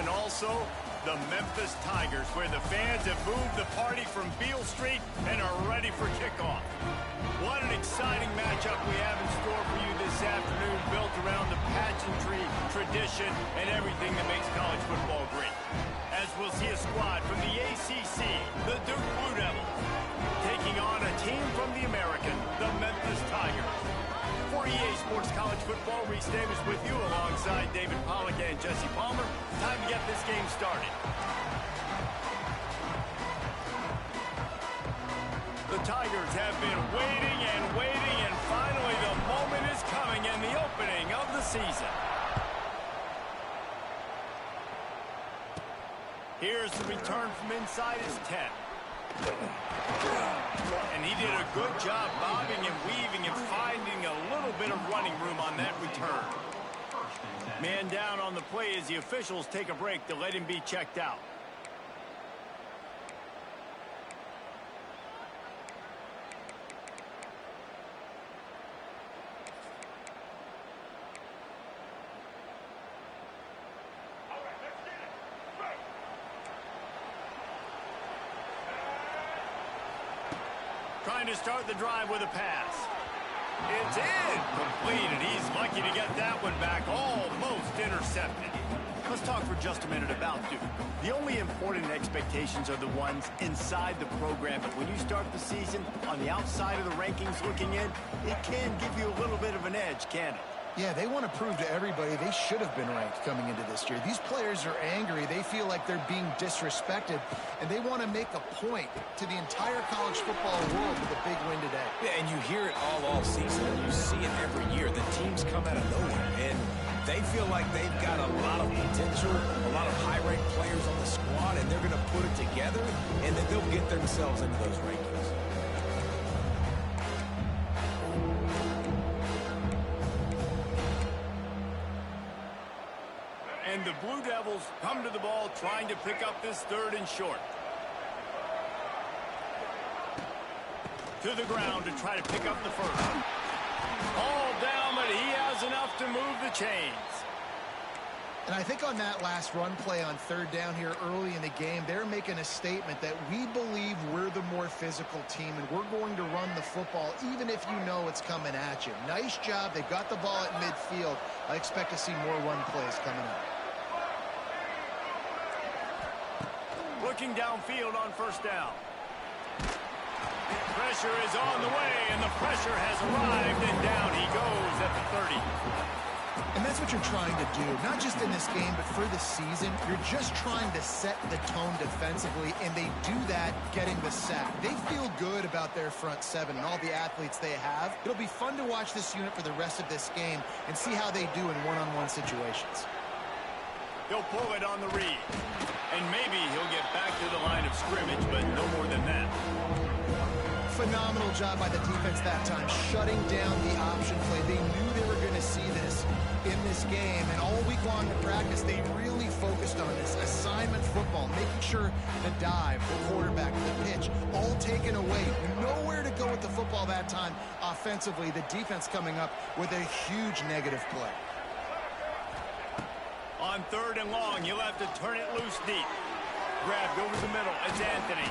and also the Memphis Tigers, where the fans have moved the party from Beale Street and are ready for kickoff. What an exciting matchup we have in store for you this afternoon, built around the pageantry, tradition, and everything that makes college football great. As we'll see a squad from the ACC, the Duke Blue Devils, taking on a team from the American, the Memphis Tigers. For EA Sports College Football, Reese Davis with you alongside David Pollack and Jesse Palmer. Time to get this game started. The Tigers have been waiting and waiting, and finally the moment is coming in the opening of the season. Here's the return from inside his 10. And he did a good job bobbing and weaving and finding a little bit of running room on that return. Man down on the play as the officials take a break to let him be checked out. Trying to start the drive with a pass. It's in. Completed. He's lucky to get that one back. Almost intercepted. Let's talk for just a minute about Duke. The only important expectations are the ones inside the program. But when you start the season on the outside of the rankings looking in, it can give you a little bit of an edge, can't it? Yeah, they want to prove to everybody they should have been ranked coming into this year. These players are angry. They feel like they're being disrespected, and they want to make a point to the entire college football world with a big win today. Yeah, and you hear it all season. You see it every year. The teams come out of nowhere, and they feel like they've got a lot of potential, a lot of high-ranked players on the squad, and they're going to put it together, and then they'll get themselves into those rankings. And the Blue Devils come to the ball trying to pick up this third and short. To the ground to try to pick up the first. All down, but he has enough to move the chains. And I think on that last run play on third down here early in the game, they're making a statement that we believe we're the more physical team and we're going to run the football even if you know it's coming at you. Nice job. They've got the ball at midfield. I expect to see more run plays coming up. Looking downfield on first down. Pressure is on the way, and the pressure has arrived, and down he goes at the 30. And that's what you're trying to do, not just in this game, but for the season. You're just trying to set the tone defensively, and they do that getting the sack. They feel good about their front seven and all the athletes they have. It'll be fun to watch this unit for the rest of this game and see how they do in one-on-one situations. He'll pull it on the read. And maybe he'll get back to the line of scrimmage, but no more than that. Phenomenal job by the defense that time, shutting down the option play. They knew they were going to see this in this game, and all week long in practice, they really focused on this assignment football, making sure the dive, the quarterback, the pitch, all taken away. Nowhere to go with the football that time offensively. The defense coming up with a huge negative play. On third and long, he'll have to turn it loose deep. Grabbed over the middle. It's Anthony.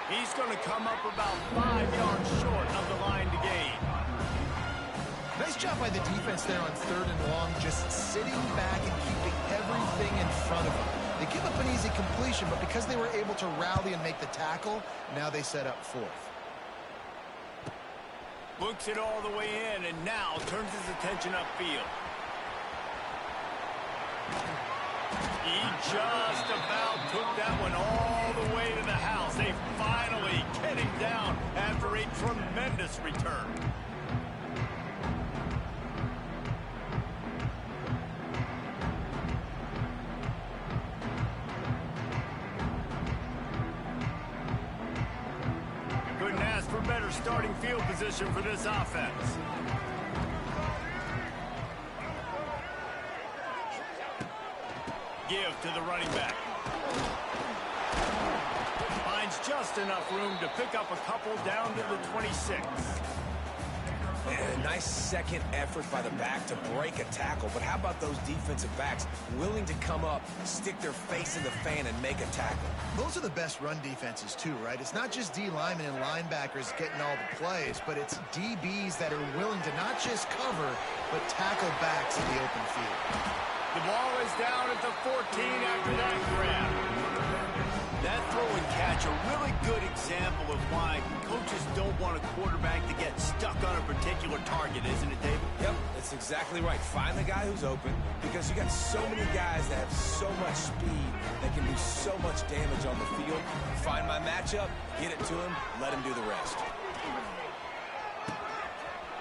He's going to come up about 5 yards short of the line to gain. Nice job by the defense there on third and long, just sitting back and keeping everything in front of them. They give up an easy completion, but because they were able to rally and make the tackle, now they set up fourth. Looks it all the way in, and now turns his attention upfield. He just about took that one all the way to the house. They finally get him down after a tremendous return. Couldn't ask for better starting field position for this offense. Give to the running back. Finds just enough room to pick up a couple down to the 26. And a nice second effort by the back to break a tackle. But how about those defensive backs willing to come up, stick their face in the fan, and make a tackle? Those are the best run defenses, too, right? It's not just D linemen and linebackers getting all the plays, but it's DBs that are willing to not just cover, but tackle backs in the open field. The ball is down at the 14 after that grab. That throw and catch, a really good example of why coaches don't want a quarterback to get stuck on a particular target, isn't it, David? Yep, that's exactly right. Find the guy who's open, because you got so many guys that have so much speed that can do so much damage on the field. Find my matchup, get it to him, let him do the rest.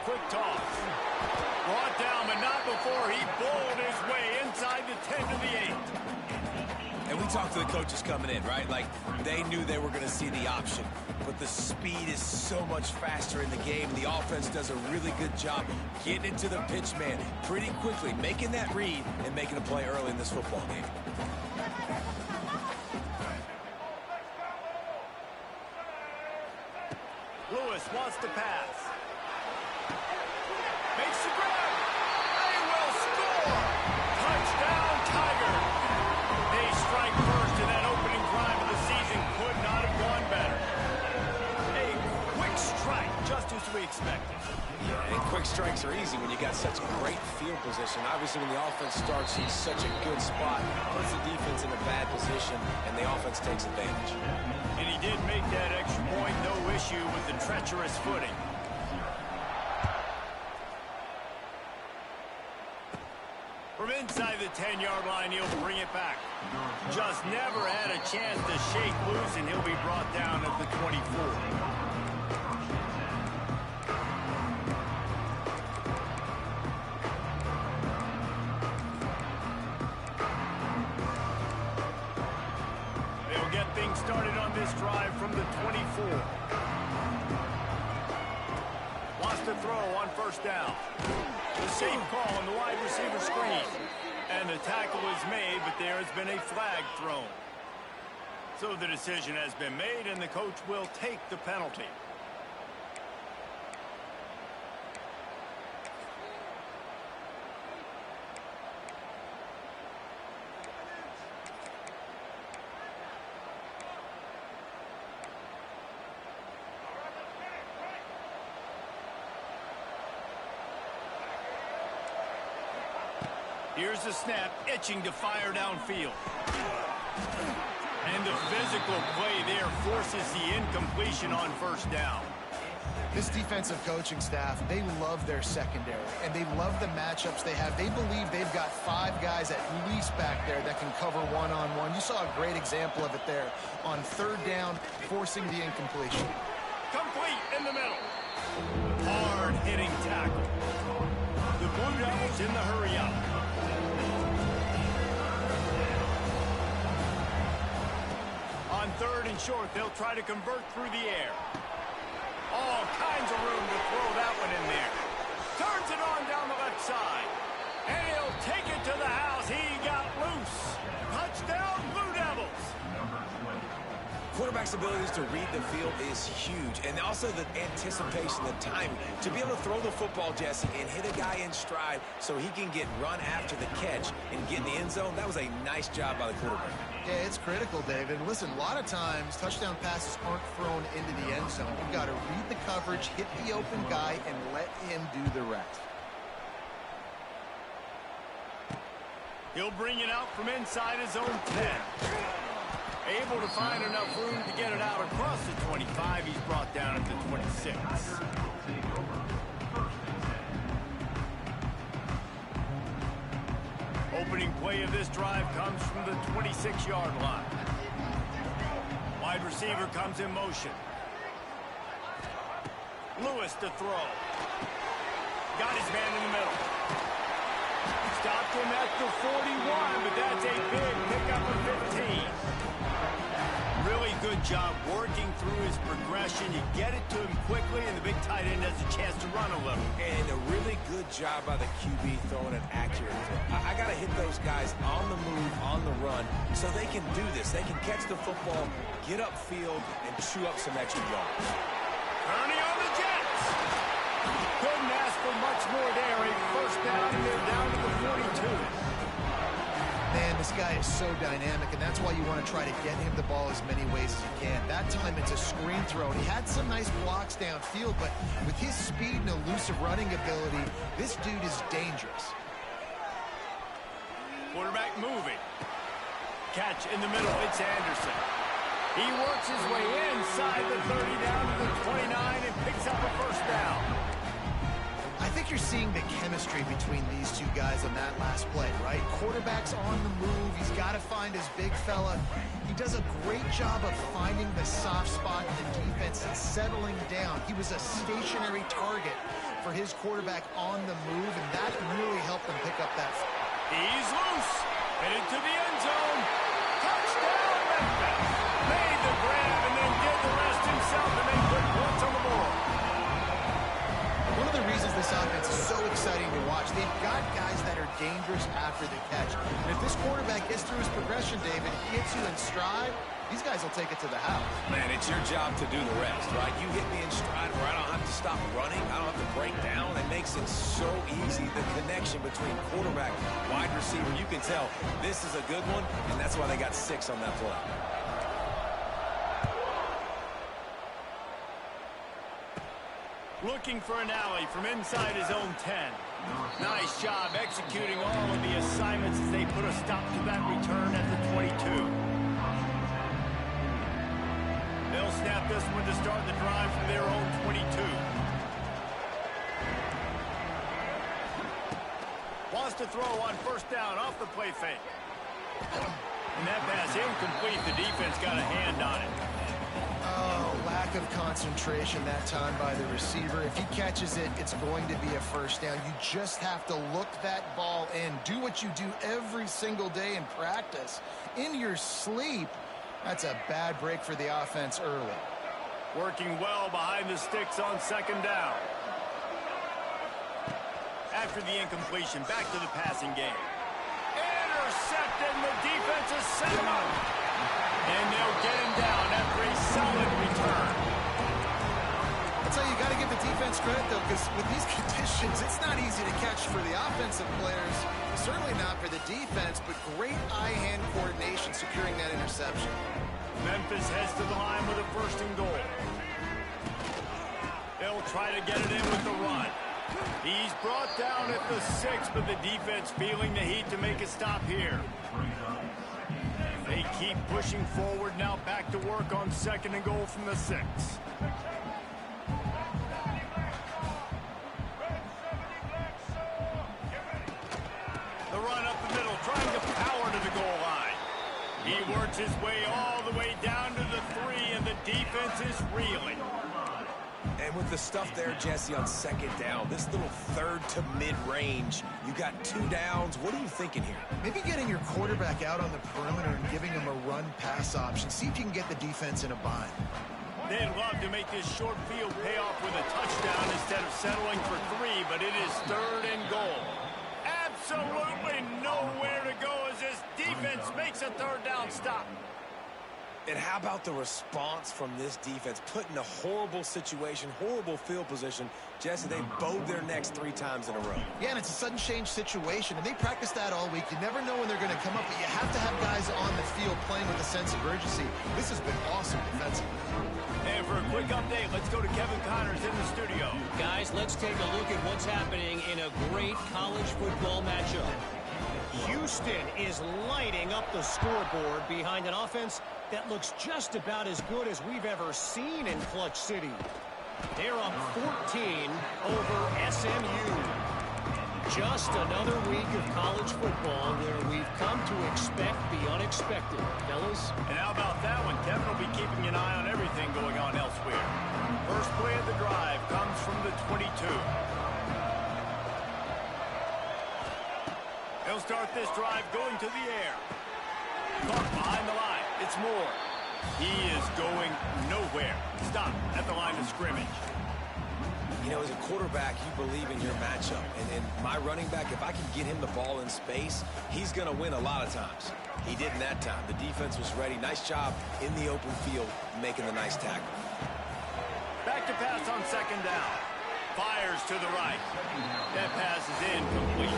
Quick toss. Brought down, but not before he bowled his way inside the 10 to the 8. And we talked to the coaches coming in, right? Like, they knew they were going to see the option. But the speed is so much faster in the game. The offense does a really good job getting into the pitch man pretty quickly, making that read and making a play early in this football game. Lewis wants to pass. Makes the grab. They will score. Touchdown, Tiger. They strike first, and that opening drive of the season could not have gone better. A quick strike, just as we expected. Yeah, and quick strikes are easy when you got such great field position. Obviously, when the offense starts in such a good spot, puts the defense in a bad position, and the offense takes advantage. And he did make that extra point, no issue with the treacherous footing. From inside the 10-yard line, he'll bring it back. Just never had a chance to shake loose, and he'll be brought down at the 24. They'll get things started on this drive from the 24. Wants to throw on first down. The safe call on the wide receiver screen. And the tackle is made, but there has been a flag thrown. So the decision has been made, and the coach will take the penalty. Here's the snap, itching to fire downfield. And the physical play there forces the incompletion on first down. This defensive coaching staff, they love their secondary, and they love the matchups they have. They believe they've got 5 guys at least back there that can cover one-on-one. You saw a great example of it there on third down, forcing the incompletion. Complete in the middle. Hard-hitting tackle. The Blue Devils in the hurry-up. On third and short, they'll try to convert through the air. All kinds of room to throw that one in there. Turns it on down the left side. And he'll take it to the house. He got loose. Touchdown, Blue Devils. Quarterback's abilities to read the field is huge, and also the anticipation, the timing. To be able to throw the football, Jesse, and hit a guy in stride so he can get run after the catch and get in the end zone, that was a nice job by the quarterback. Yeah, it's critical, David. Listen, a lot of times touchdown passes aren't thrown into the end zone. You've got to read the coverage, hit the open guy, and let him do the rest. He'll bring it out from inside his own 10. Able to find enough room to get it out across the 25. He's brought down at the 26. Opening play of this drive comes from the 26-yard line. Wide receiver comes in motion. Lewis to throw. Got his man in the middle. Stopped him at the 41, but that's a big pickup of 15. Really good job working through his progression. You get it to him quickly, and the big tight end has a chance to run a little. And a really good job by the QB throwing an accurate throw. I got to hit those guys on the move, on the run, so they can do this. They can catch the football, get upfield, and chew up some extra yards. Ernie on the Jets. Couldn't ask for much more there. A first down, and they're down to the 42. Man, this guy is so dynamic, and that's why you want to try to get him the ball as many ways as you can. That time, it's a screen throw. He had some nice blocks downfield, but with his speed and elusive running ability, this dude is dangerous. Quarterback moving. Catch in the middle. It's Anderson. He works his way inside the 30 down to the 29 and picks up a first down. I think you're seeing the chemistry between these two guys on that last play, right? Quarterback's on the move. He's got to find his big fella. He does a great job of finding the soft spot in the defense and settling down. He was a stationary target for his quarterback on the move, and that really helped him pick up that. He's loose. Headed to the end zone. Touchdown, Memphis. Made the grab and then did the rest himself and then put points on the board. One of the reasons this offense is so exciting to watch, they've got guys that are dangerous after the catch. And if this quarterback gets through his progression, David, he gets you in stride, these guys will take it to the house. Man, it's your job to do the rest, right? You hit me in stride where I don't have to stop running. I don't have to break down. It makes it so easy, the connection between quarterback, wide receiver. You can tell this is a good one, and that's why they got 6 on that play. Looking for an alley from inside his own 10. Nice job executing all of the assignments as they put a stop to that return at the 22. They'll snap this one to start the drive from their own 22. Wants to throw on first down off the play fake. And that pass incomplete. The defense got a hand on it. Oh, lack of concentration that time by the receiver. If he catches it, it's going to be a first down. You just have to look that ball in. Do what you do every single day in practice. In your sleep, that's a bad break for the offense early. Working well behind the sticks on second down. After the incompletion, back to the passing game. Intercepted, and the defense has set him up. And they'll get him down after a solid return. That's how you got to give the defense credit, though, because with these conditions, it's not easy to catch for the offensive players. Certainly not for the defense, but great eye-hand coordination securing that interception. Memphis heads to the line with a first and goal. They'll try to get it in with the run. He's brought down at the 6, but the defense feeling the heat to make a stop here. They keep pushing forward now, back to work on second and goal from the 6. The run up the middle, trying to power to the goal line. He works his way all the way down to the 3, and the defense is reeling. And with the stuff there, Jesse, on second down, this little third to mid-range, you got 2 downs. What are you thinking here? Maybe getting your quarterback out on the perimeter and giving him a run-pass option. See if you can get the defense in a bind. They'd love to make this short field pay off with a touchdown instead of settling for 3, but it is third and goal. Absolutely nowhere to go as this defense makes a third down stop. And how about the response from this defense? Put in a horrible situation, horrible field position. Jesse, they bowed their necks 3 times in a row. Yeah, and it's a sudden change situation, and they practice that all week. You never know when they're going to come up, but you have to have guys on the field playing with a sense of urgency. This has been awesome defensively. And for a quick update, let's go to Kevin Connors in the studio. Guys, let's take a look at what's happening in a great college football matchup. Houston is lighting up the scoreboard behind an offense that looks just about as good as we've ever seen in Clutch City. They're up 14 over SMU. Just another week of college football where we've come to expect the unexpected. Fellas? And how about that one? Kevin will be keeping an eye on everything going on elsewhere. First play of the drive comes from the 22. They'll start this drive going to the air. Caught behind the line. It's Moore. He is going nowhere. Stop at the line of scrimmage. You know, as a quarterback, you believe in your matchup. And my running back, if I can get him the ball in space, he's going to win a lot of times. He didn't that time. The defense was ready. Nice job in the open field making the nice tackle. Back to pass on second down. Fires to the right. That pass is incomplete.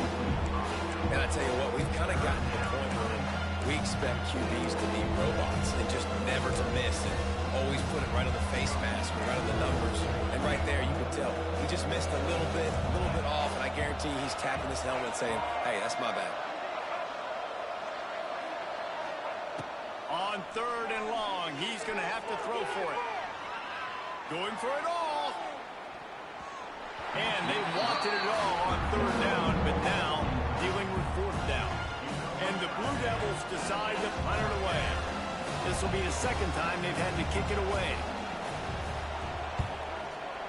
And I tell you what, we've kind of gotten to the point where we expect QBs to be robots and just never to miss and always put it right on the face mask or right on the numbers. And right there, you can tell he just missed a little bit off, and I guarantee he's tapping his helmet saying, hey, that's my bad. On 3rd and long, he's going to have to throw for it. Going for it all. And they wanted it all on 3rd down, but now dealing with 4th down. And the Blue Devils decide to punt it away. This will be the 2nd time they've had to kick it away.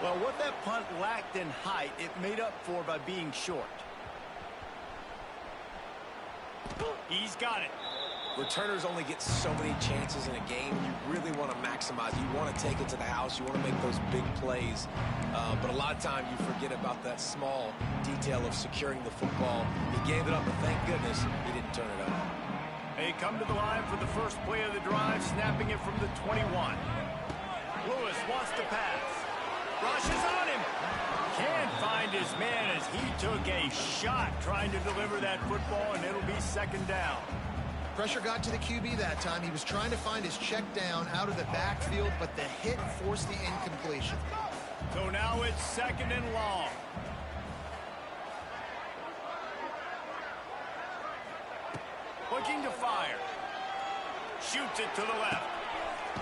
Well, what that punt lacked in height, it made up for by being short. He's got it. Returners only get so many chances in a game. You really want to maximize. You want to take it to the house. You want to make those big plays. But a lot of time you forget about that small detail of securing the football. He gave it up, but thank goodness he didn't turn it over. They come to the line for the first play of the drive, snapping it from the 21. Lewis wants to pass. Rushes on him. Can't find his man as he took a shot trying to deliver that football, and it'll be 2nd down. Pressure got to the QB that time. He was trying to find his check down out of the backfield, but the hit forced the incompletion. So now it's 2nd and long. Looking to fire. Shoots it to the left.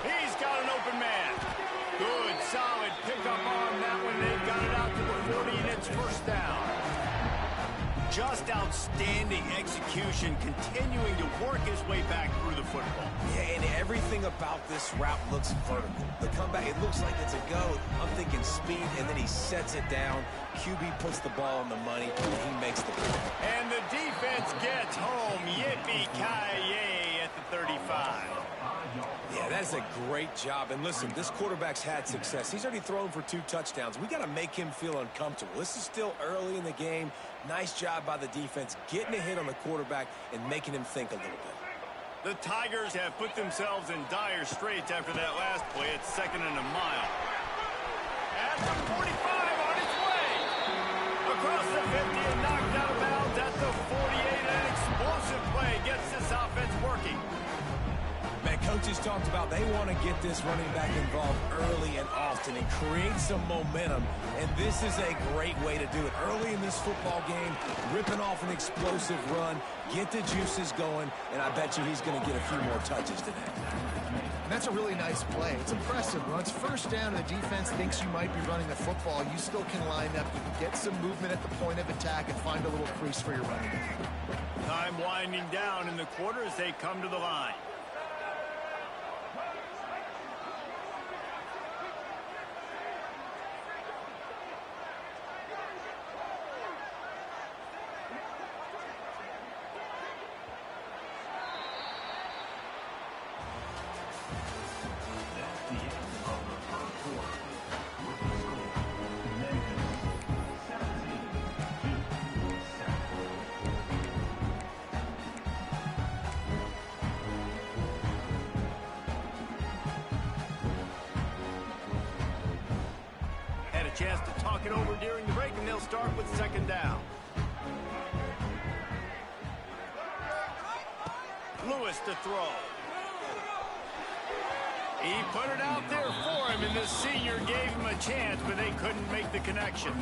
He's got an open man. Good, solid pickup on that one. They've got it out to the 40, and it's 1st down. Just outstanding execution, continuing to work his way back through the football. Yeah, and everything about this route looks vertical. The comeback, it looks like it's a go. I'm thinking speed, and then he sets it down. QB puts the ball on the money, and he makes the play. And the defense gets home. Yippee-ki-yay at the 35. Yeah, that's a great job. And listen, this quarterback's had success. He's already thrown for 2 touchdowns. We got to make him feel uncomfortable. This is still early in the game. Nice job by the defense, getting a hit on the quarterback and making him think a little bit. The Tigers have put themselves in dire straits after that last play. It's 2nd and a mile. At the 45 on its way. Across the 50 and knocked out of bounds at the 48. An explosive play gets this offense working. Man, coaches talked about they want to get this running back involved early and often and create some momentum, and this is a great way to do it. Early in this football game, ripping off an explosive run, get the juices going, and I bet you he's going to get a few more touches today. And that's a really nice play. It's impressive. When it's 1st down and the defense thinks you might be running the football, you still can line up. You can get some movement at the point of attack and find a little crease for your running back. Time winding down in the quarter as they come to the line. Chance to talk it over during the break, and they'll start with 2nd down. Lewis to throw. He put it out there for him, and the senior gave him a chance, but they couldn't make the connection.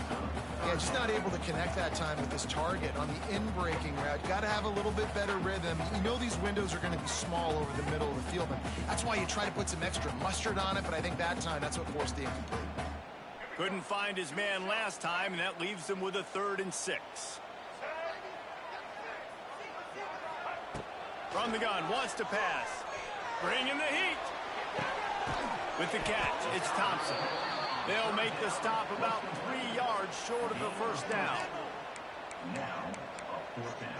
Yeah, just not able to connect that time with his target on the in-breaking route. Got to have a little bit better rhythm. You know these windows are going to be small over the middle of the field, and that's why you try to put some extra mustard on it, but I think that time that's what forced the incomplete. Couldn't find his man last time, and that leaves them with a 3rd and 6. From the gun, wants to pass. Bringing the heat. With the catch, it's Thompson. They'll make the stop about 3 yards short of the 1st down. Now, 4th down.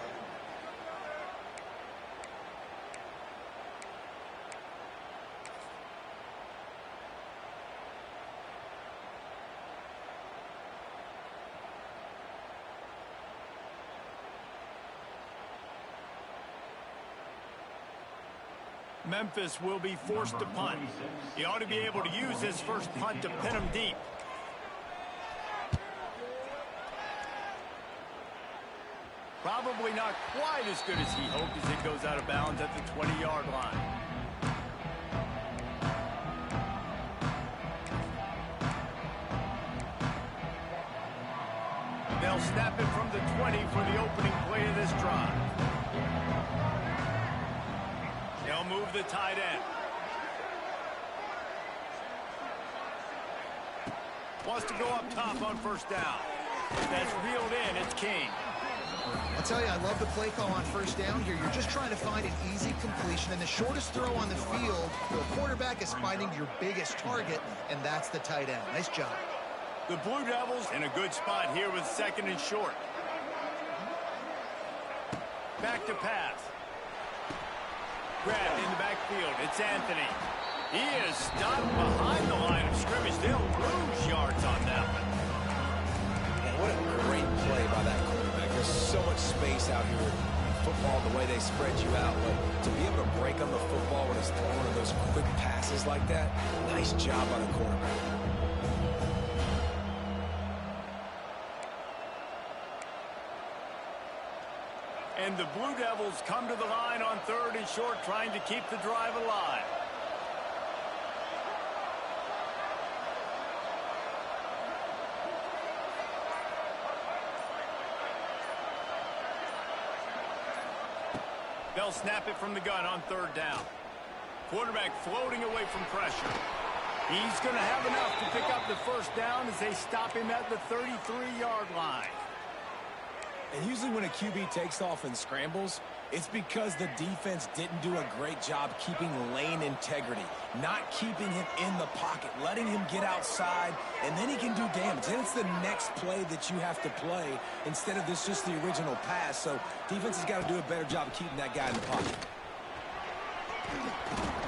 Memphis will be forced to punt. He ought to be able to use his first punt to pin him deep. not quite as good as he hoped as it goes out of bounds at the 20-yard line. They'll snap it from the 20 for the opening play of this drive. They'll move the tight end. Wants to go up top on first down. That's reeled in. It's King. I'll tell you, I love the play call on first down here. You're just trying to find an easy completion, and the shortest throw on the field, the quarterback is finding your biggest target, and that's the tight end. Nice job. The Blue Devils in a good spot here with second and short. Back to pass. Grabbed in the backfield. It's Anthony. He is stopped behind the line of scrimmage. They'll lose yards on that one. Man, what a great play by that quarterback. There's so much space out here in football, the way they spread you out. But to be able to break on the football when it's thrown in those quick passes like that, nice job by the quarterback. And the Blue Devils come to the line on third and short, trying to keep the drive alive. They'll snap it from the gun on third down. Quarterback floating away from pressure. He's going to have enough to pick up the first down as they stop him at the 33-yard line. And usually when a QB takes off and scrambles, it's because the defense didn't do a great job keeping lane integrity, not keeping him in the pocket, letting him get outside, and then he can do damage. Then it's the next play that you have to play instead of this just the original pass. So defense has got to do a better job of keeping that guy in the pocket.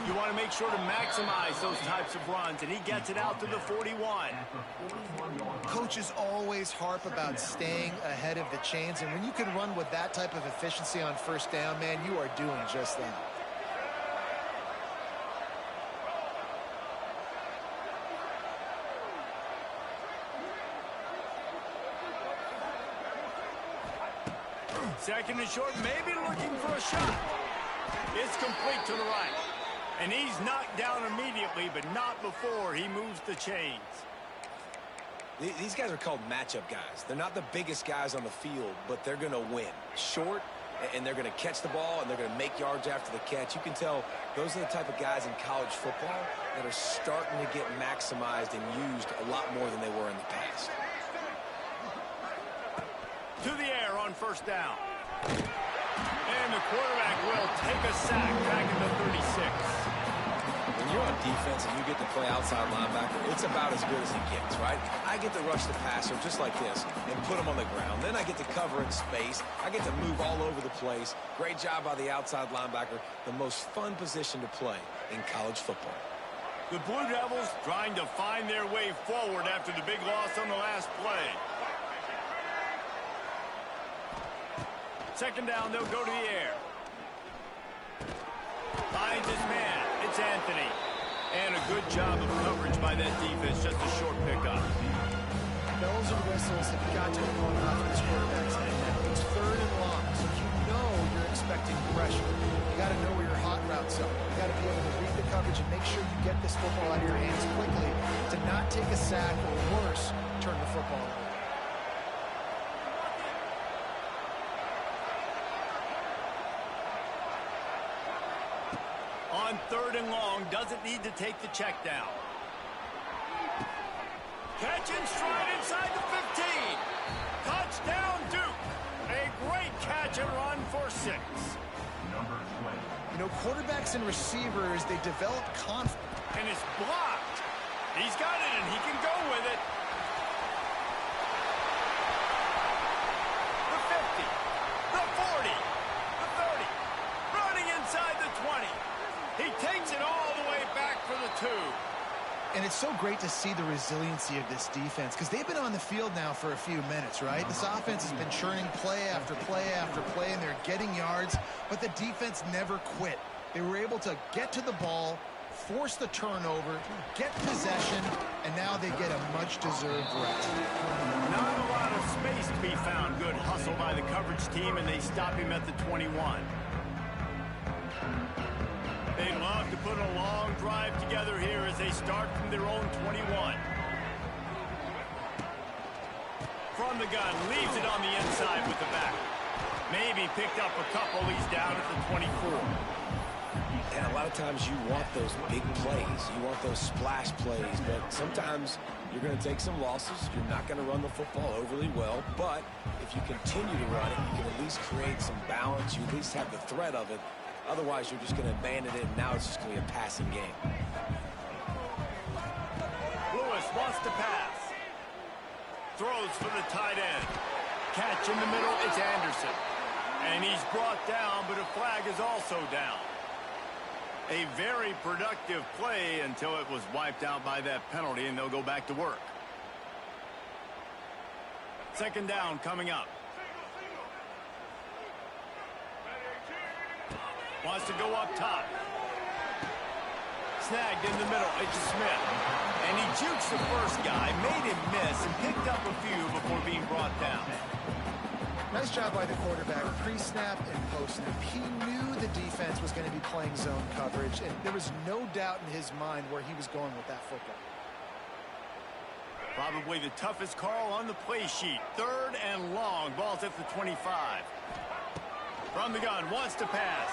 You want to make sure to maximize those types of runs, and he gets it out to the 41. Coaches always harp about staying ahead of the chains, and when you can run with that type of efficiency on first down, man, you are doing just that. Second and short, maybe looking for a shot. It's complete to the right. And he's knocked down immediately, but not before he moves the chains. These guys are called matchup guys. They're not the biggest guys on the field, but they're going to win. Short, and they're going to catch the ball, and they're going to make yards after the catch. You can tell those are the type of guys in college football that are starting to get maximized and used a lot more than they were in the past. To the air on first down. And the quarterback will take a sack back at the 36. When you're on defense and you get to play outside linebacker, it's about as good as it gets, right? I get to rush the passer just like this and put him on the ground. Then I get to cover in space. I get to move all over the place. Great job by the outside linebacker. The most fun position to play in college football. The Blue Devils trying to find their way forward after the big loss on the last play. Second down, they'll go to the air. Finds his man. It's Anthony. And a good job of coverage by that defense. Just a short pickup. Bells and whistles have got to be going off in this quarterback's head now. It's third and long, so you know you're expecting pressure. You got to know where your hot routes are. You got to be able to read the coverage and make sure you get this football out of your hands quickly to not take a sack or worse, turn the football over. On third and long, doesn't need to take the check down. Catch and stride inside the 15. Touchdown, Duke. A great catch and run for 6. You know, quarterbacks and receivers, they develop confidence. And it's blocked. He's got it, and he can go with it. The 50, the 40, the 30, running inside the 20. He takes it all the way back for the 2. And it's so great to see the resiliency of this defense because they've been on the field now for a few minutes, right? This offense has been churning play after play after play, and they're getting yards, but the defense never quit. They were able to get to the ball, force the turnover, get possession, and now they get a much-deserved rest. Not a lot of space to be found. Good hustle by the coverage team, and they stop him at the 21. They love to put a long drive together here as they start from their own 21. From the gun, leaves it on the inside with the back. Maybe picked up a couple. He's down at the 24. And a lot of times you want those big plays. You want those splash plays. But sometimes you're going to take some losses. You're not going to run the football overly well. But if you continue to run it, you can at least create some balance. You at least have the threat of it. Otherwise, you're just going to abandon it, and now it's just going to be a passing game. Lewis wants to pass. Throws for the tight end. Catch in the middle, it's Anderson. And he's brought down, but a flag is also down. A very productive play until it was wiped out by that penalty, and they'll go back to work. Second down coming up. Wants to go up top. Snagged in the middle. It's Smith. And he jukes the first guy, made him miss, and picked up a few before being brought down. Nice job by the quarterback, pre-snap and post-snap. He knew the defense was going to be playing zone coverage, and there was no doubt in his mind where he was going with that football. Probably the toughest call on the play sheet. Third and long. Ball's at the 25. From the gun, wants to pass.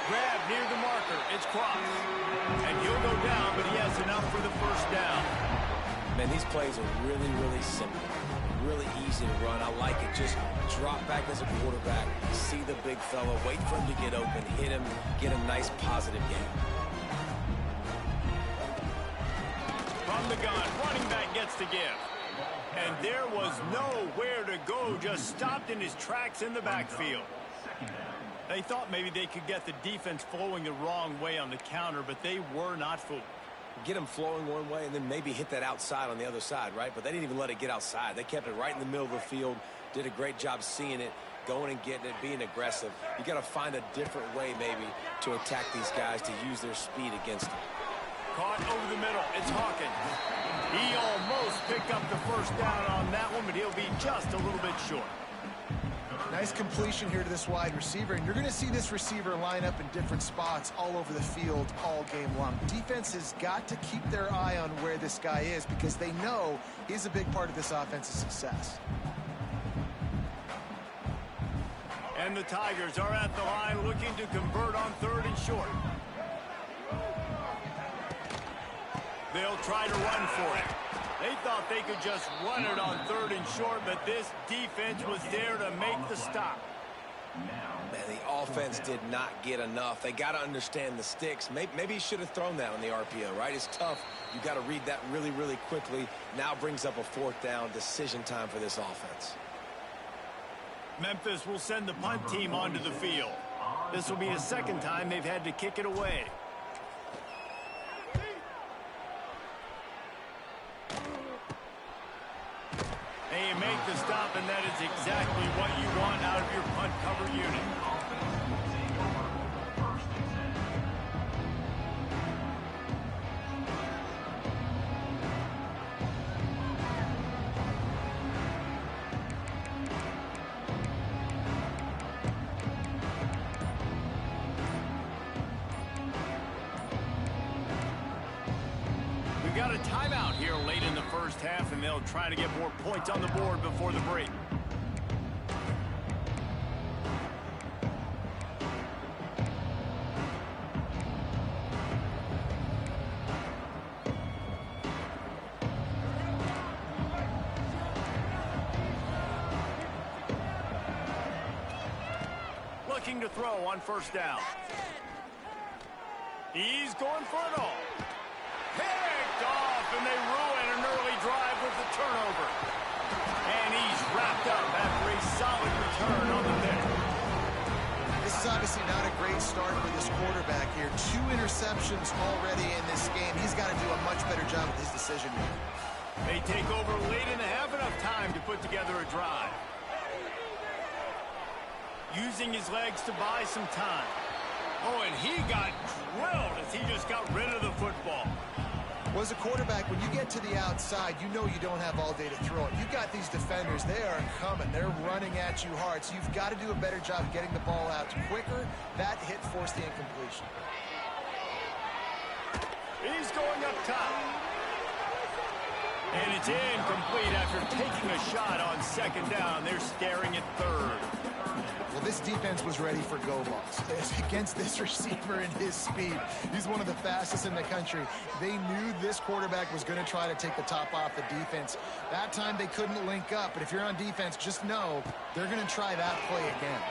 Grab near the marker. It's Cross. And he'll go down, but he has enough for the first down. Man, these plays are really, really simple. Really easy to run. I like it. Just drop back as a quarterback, see the big fella, wait for him to get open, hit him, get a nice positive game. From the gun, running back gets the give. And there was nowhere to go, just stopped in his tracks in the backfield. They thought maybe they could get the defense flowing the wrong way on the counter, but they were not fooled. Get them flowing one way and then maybe hit that outside on the other side, right? But they didn't even let it get outside. They kept it right in the middle of the field, did a great job seeing it, going and getting it, being aggressive. You got to find a different way maybe to attack these guys, to use their speed against them. Caught over the middle. It's Hawkins. He almost picked up the first down on that one, but he'll be just a little bit short. Nice completion here to this wide receiver, and you're going to see this receiver line up in different spots all over the field all game long. Defense has got to keep their eye on where this guy is because they know he's a big part of this offense's success. And the Tigers are at the line looking to convert on third and short. They'll try to run for it. They thought they could just run it on third and short, but this defense was there to make the stop. Man, the offense did not get enough. They got to understand the sticks. Maybe he should have thrown that on the RPO, right? It's tough. You got to read that really, really quickly. Now brings up a fourth down, decision time for this offense. Memphis will send the punt team onto the field. This will be a second time they've had to kick it away. And you make the stop, and that is exactly what you want out of your punt cover unit. Got a timeout here late in the first half, and they'll try to get more points on the board before the break. Looking to throw on first down. He's going for it all. Picked off, and they ruin an early drive with the turnover. And he's wrapped up after a solid return on the pick. This is obviously not a great start for this quarterback here. 2 interceptions already in this game. He's got to do a much better job with his decision making. They take over late and have enough time to put together a drive. Using his legs to buy some time. Oh, and he got drilled as he just got rid of the football. Well, as a quarterback, when you get to the outside, you know you don't have all day to throw it. You've got these defenders. They are coming. They're running at you hard. So you've got to do a better job getting the ball out quicker. That hit forced the incompletion. He's going up top. And it's incomplete after taking a shot on second down. They're staring at third. Well, this defense was ready for go balls. Against this receiver and his speed, he's one of the fastest in the country. They knew this quarterback was going to try to take the top off the defense. That time they couldn't link up, but if you're on defense, just know they're going to try that play again.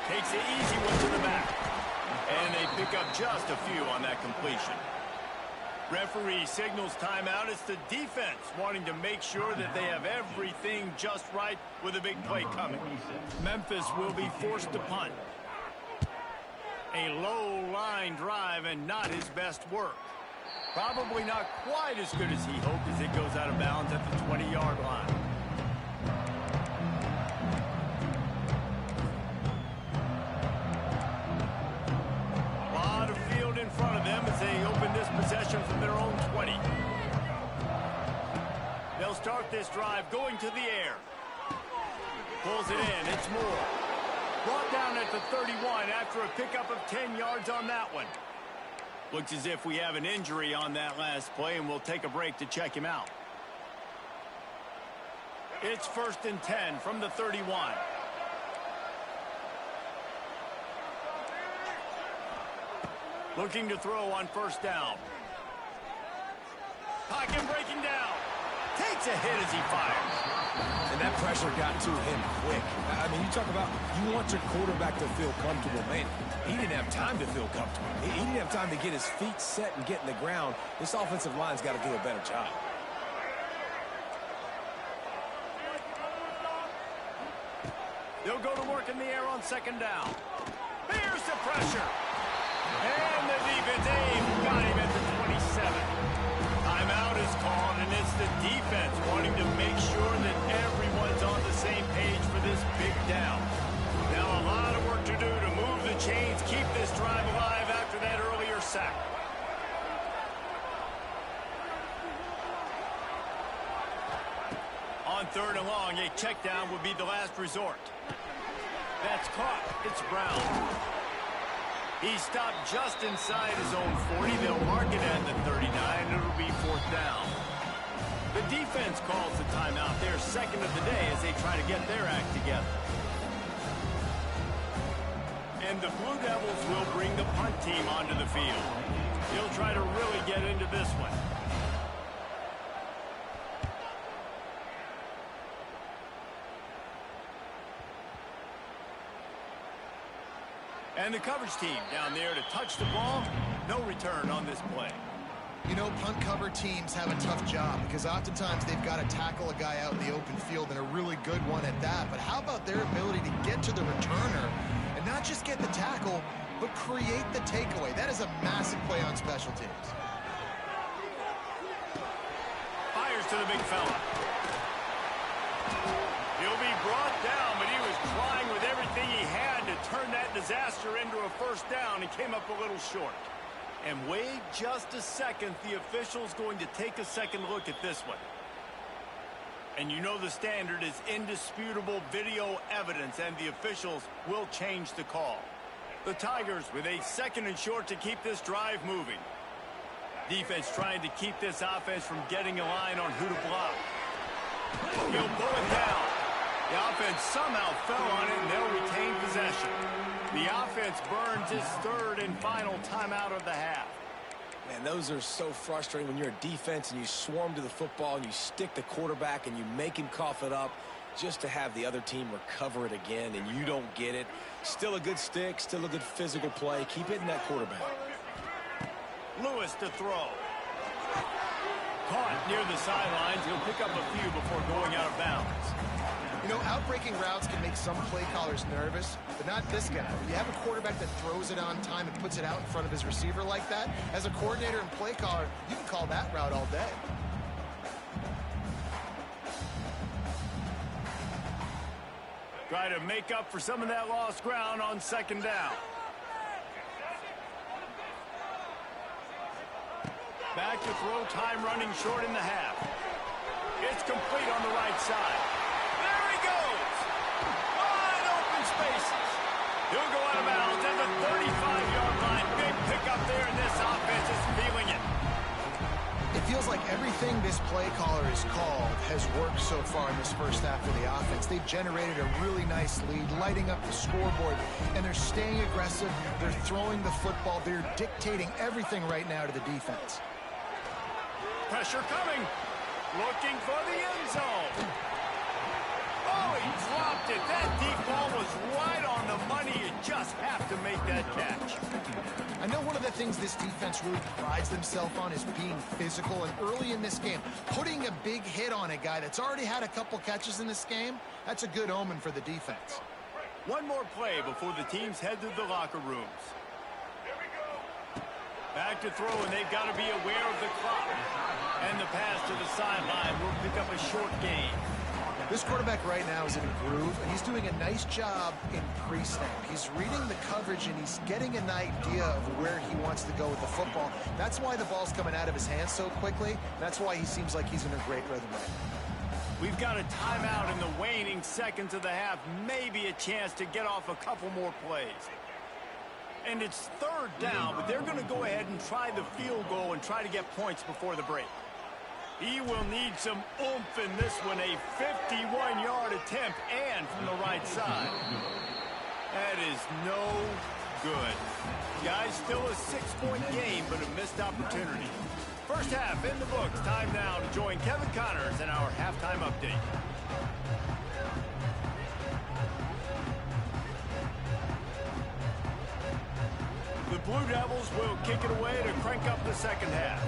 Takes the easy one to the back. And they pick up just a few on that completion. Referee signals timeout. It's the defense wanting to make sure that they have everything just right with a big play coming. Memphis will be forced to punt. A low line drive and not his best work. Probably not quite as good as he hoped as it goes out of bounds at the 20-yard line. In front of them as they open this possession from their own 20. They'll start this drive going to the air. Pulls it in. It's Moore. Brought down at the 31 after a pickup of 10 yards on that one. Looks as if we have an injury on that last play, and we'll take a break to check him out. It's 1st and 10 from the 31. Looking to throw on first down. Pocket breaking down. Takes a hit as he fires. And that pressure got to him quick. I mean, you talk about you want your quarterback to feel comfortable. Man, he didn't have time to feel comfortable. He didn't have time to get his feet set and get in the ground. This offensive line's got to do a better job. They'll go to work in the air on second down. Here's the pressure. And the defense got him at the 27. Timeout is called, and it's the defense wanting to make sure that everyone's on the same page for this big down. Now a lot of work to do to move the chains, keep this drive alive after that earlier sack. On third and long, a check down would be the last resort. That's caught. It's Brown. He stopped just inside his own 40. They'll mark it at the 39. It'll be 4th down. The defense calls the timeout. Their second of the day as they try to get their act together. And the Blue Devils will bring the punt team onto the field. He'll try to really get into this one. And the coverage team down there to touch the ball. No return on this play. You know, punt cover teams have a tough job because oftentimes they've got to tackle a guy out in the open field, and a really good one at that. But how about their ability to get to the returner and not just get the tackle, but create the takeaway? That is a massive play on special teams. Fires to the big fella. He'll be brought down, but he was trying with everything he had to turn that disaster into a first down and came up a little short. And wait just a second, the official's going to take a second look at this one. And you know the standard is indisputable video evidence, and the officials will change the call. The Tigers with a 2nd and short to keep this drive moving. Defense trying to keep this offense from getting a line on who to block. He'll pull it down. The offense somehow fell on it, and they'll retain possession. The offense burns its 3rd and final timeout of the half. Man, those are so frustrating when you're a defense and you swarm to the football and you stick the quarterback and you make him cough it up just to have the other team recover it again, and you don't get it. Still a good stick, still a good physical play. Keep hitting that quarterback. Lewis to throw. Caught near the sidelines. He'll pick up a few before going out of bounds. You know, outbreaking routes can make some play callers nervous, but not this guy. When you have a quarterback that throws it on time and puts it out in front of his receiver like that, as a coordinator and play caller, you can call that route all day. Try to make up for some of that lost ground on second down. Back to throw, time running short in the half. It's complete on the right side. There he goes! Wide open spaces. He'll go out of bounds at the 35-yard line. Big pickup there, and this offense is feeling it. It feels like everything this play caller has called has worked so far in this first half of the offense. They've generated a really nice lead, lighting up the scoreboard, and they're staying aggressive. They're throwing the football. They're dictating everything right now to the defense. Pressure coming. Looking for the end zone. Oh, he dropped it. That deep ball was right on the money. You just have to make that catch. I know one of the things this defense really prides themselves on is being physical, and early in this game, putting a big hit on a guy that's already had a couple catches in this game, that's a good omen for the defense. One more play before the teams head to the locker rooms. Back to throw, and they've got to be aware of the clock. And the pass to the sideline will pick up a short gain. This quarterback right now is in a groove, and he's doing a nice job in pre-snap. He's reading the coverage, and he's getting an idea of where he wants to go with the football. That's why the ball's coming out of his hands so quickly. That's why he seems like he's in a great rhythm right now. We've got a timeout in the waning seconds of the half. Maybe a chance to get off a couple more plays. And it's third down, but they're going to go ahead and try the field goal and try to get points before the break. He will need some oomph in this one, a 51-yard attempt, and from the right side. That is no good. Guys, still a 6-point game, but a missed opportunity. First half in the books. Time now to join Kevin Connors in our halftime update. The Blue Devils will kick it away to crank up the second half.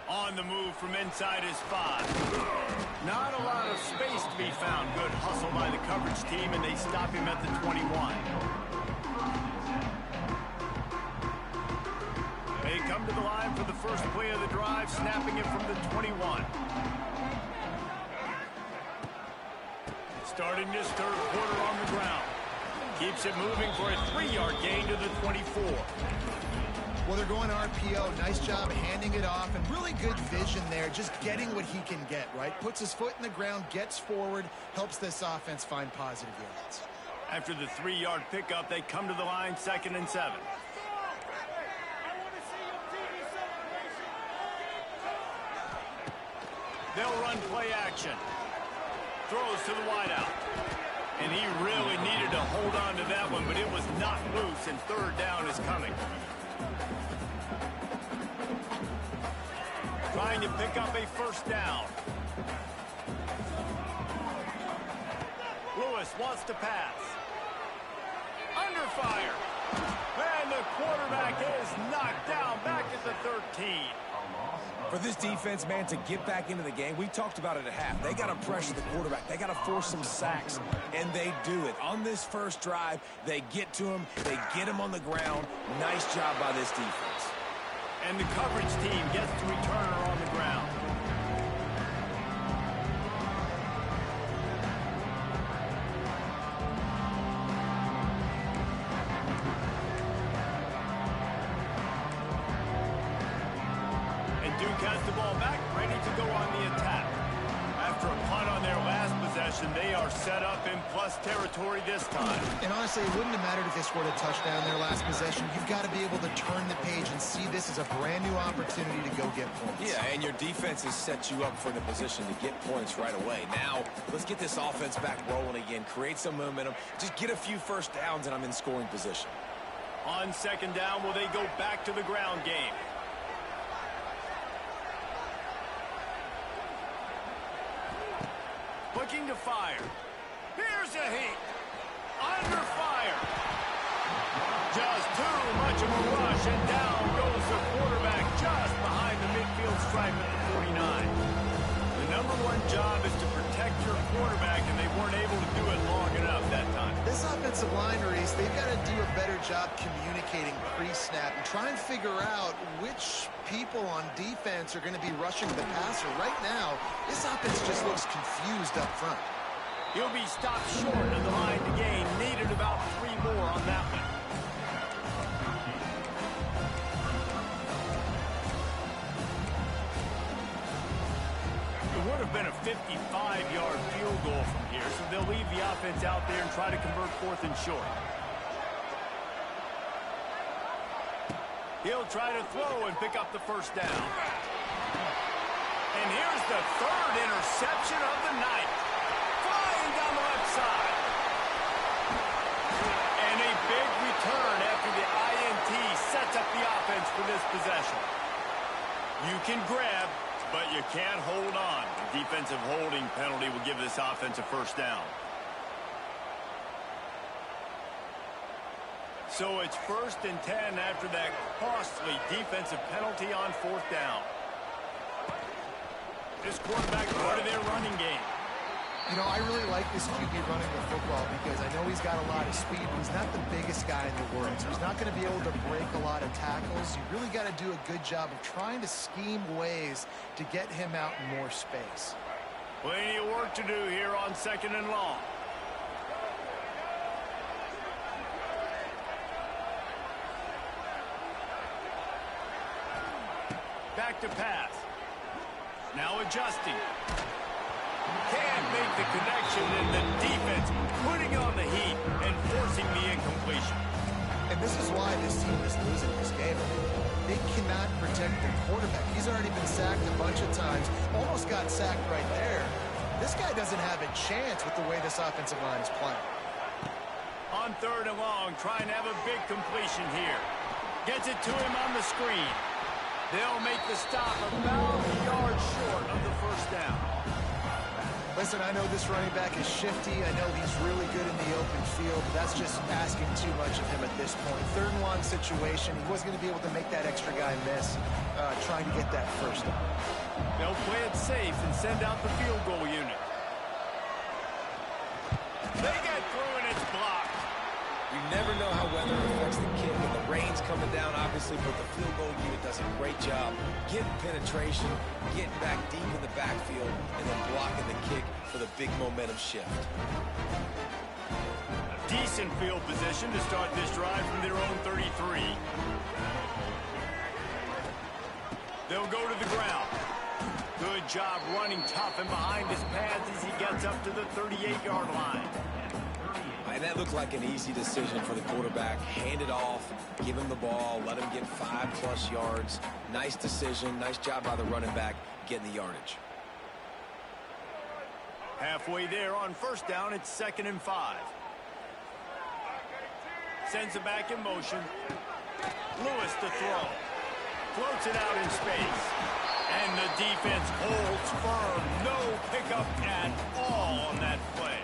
On the move from inside his 5. Not a lot of space to be found. Good hustle by the coverage team, and they stop him at the 21. They come to the line for the first play of the drive, snapping it from the 21. Starting this third quarter on the ground. Keeps it moving for a 3-yard gain to the 24. Well, they're going RPO. Nice job handing it off, and really good vision there, just getting what he can get, right? Puts his foot in the ground, gets forward, helps this offense find positive yards. After the 3-yard pickup, they come to the line, 2nd and 7. They'll run play action. Throws to the wideout. And he really needed to hold on to that one, but it was knocked loose, and third down is coming. Trying to pick up a first down. Lewis wants to pass. Under fire. And the quarterback is knocked down back at the 13. For this defense, man, to get back into the game, we talked about it at half. They got to pressure the quarterback. They got to force some sacks, and they do it. On this first drive, they get to him. They get him on the ground. Nice job by this defense. And the coverage team gets the returner on the ground. And Duke has the ball back, ready to go on the attack. After a punt on their last possession, they are set up in plus territory this time. And honestly, it wouldn't have mattered if they scored a touchdown their last possession. You've got to be able to turn the page and see this as a brand new opportunity to go get points. Yeah, and your defense has set you up for the position to get points right away. Now, let's get this offense back rolling again, create some momentum, just get a few first downs, and I'm in scoring position. On second down, will they go back to the ground game? Looking to fire. Here's a heat. Under fire. Just too much of a rush, and down goes the quarterback just behind the midfield stripe at the 49. The #1 job is to protect your quarterback, and they weren't able to do it long enough that time. This offensive line, Reese, they've got to do a better job communicating pre-snap and try and figure out which people on defense are going to be rushing the passer. Right now, this offense just looks confused up front. He'll be stopped short of the line to gain. Needed about 3 more on that one. It would have been a 55-yard field goal from here, so they'll leave the offense out there and try to convert 4th and short. He'll try to throw and pick up the first down. And here's the 3rd interception of the night. Flying down the left side. And a big return after the INT sets up the offense for this possession. You can grab, but you can't hold on. The defensive holding penalty will give this offense a first down. So it's 1st and 10 after that costly defensive penalty on 4th down. This quarterback part of their running game. You know, I really like this QB running the football because I know he's got a lot of speed, but he's not the biggest guy in the world. So he's not going to be able to break a lot of tackles. You really got to do a good job of trying to scheme ways to get him out in more space. Plenty of work to do here on 2nd and long. Back to pass. Now adjusting. Can't make the connection, and the defense putting on the heat and forcing the incompletion. And this is why this team is losing this game. They cannot protect their quarterback. He's already been sacked a bunch of times. Almost got sacked right there. This guy doesn't have a chance with the way this offensive line is playing. On 3rd and long, trying to have a big completion here. Gets it to him on the screen. They'll make the stop about a yard short of the first down. Listen, I know this running back is shifty. I know he's really good in the open field, but that's just asking too much of him at this point. 3rd and long situation. He wasn't going to be able to make that extra guy miss trying to get that first down. They'll play it safe and send out the field goal unit. They get through and it's blocked. You never know how weather affects the kick, and the rain's coming down, obviously, but the field goal unit does a great job getting penetration, getting back deep in the backfield, and then blocking the kick for the big momentum shift. A decent field position to start this drive from their own 33. They'll go to the ground. Good job running tough and behind his pads as he gets up to the 38-yard line. And that looked like an easy decision for the quarterback. Hand it off, give him the ball, let him get 5+ yards. Nice decision, nice job by the running back getting the yardage. Halfway there on 1st down, it's 2nd and 5. Sends it back in motion. Lewis to throw. Floats it out in space. And the defense holds firm. No pickup at all on that play.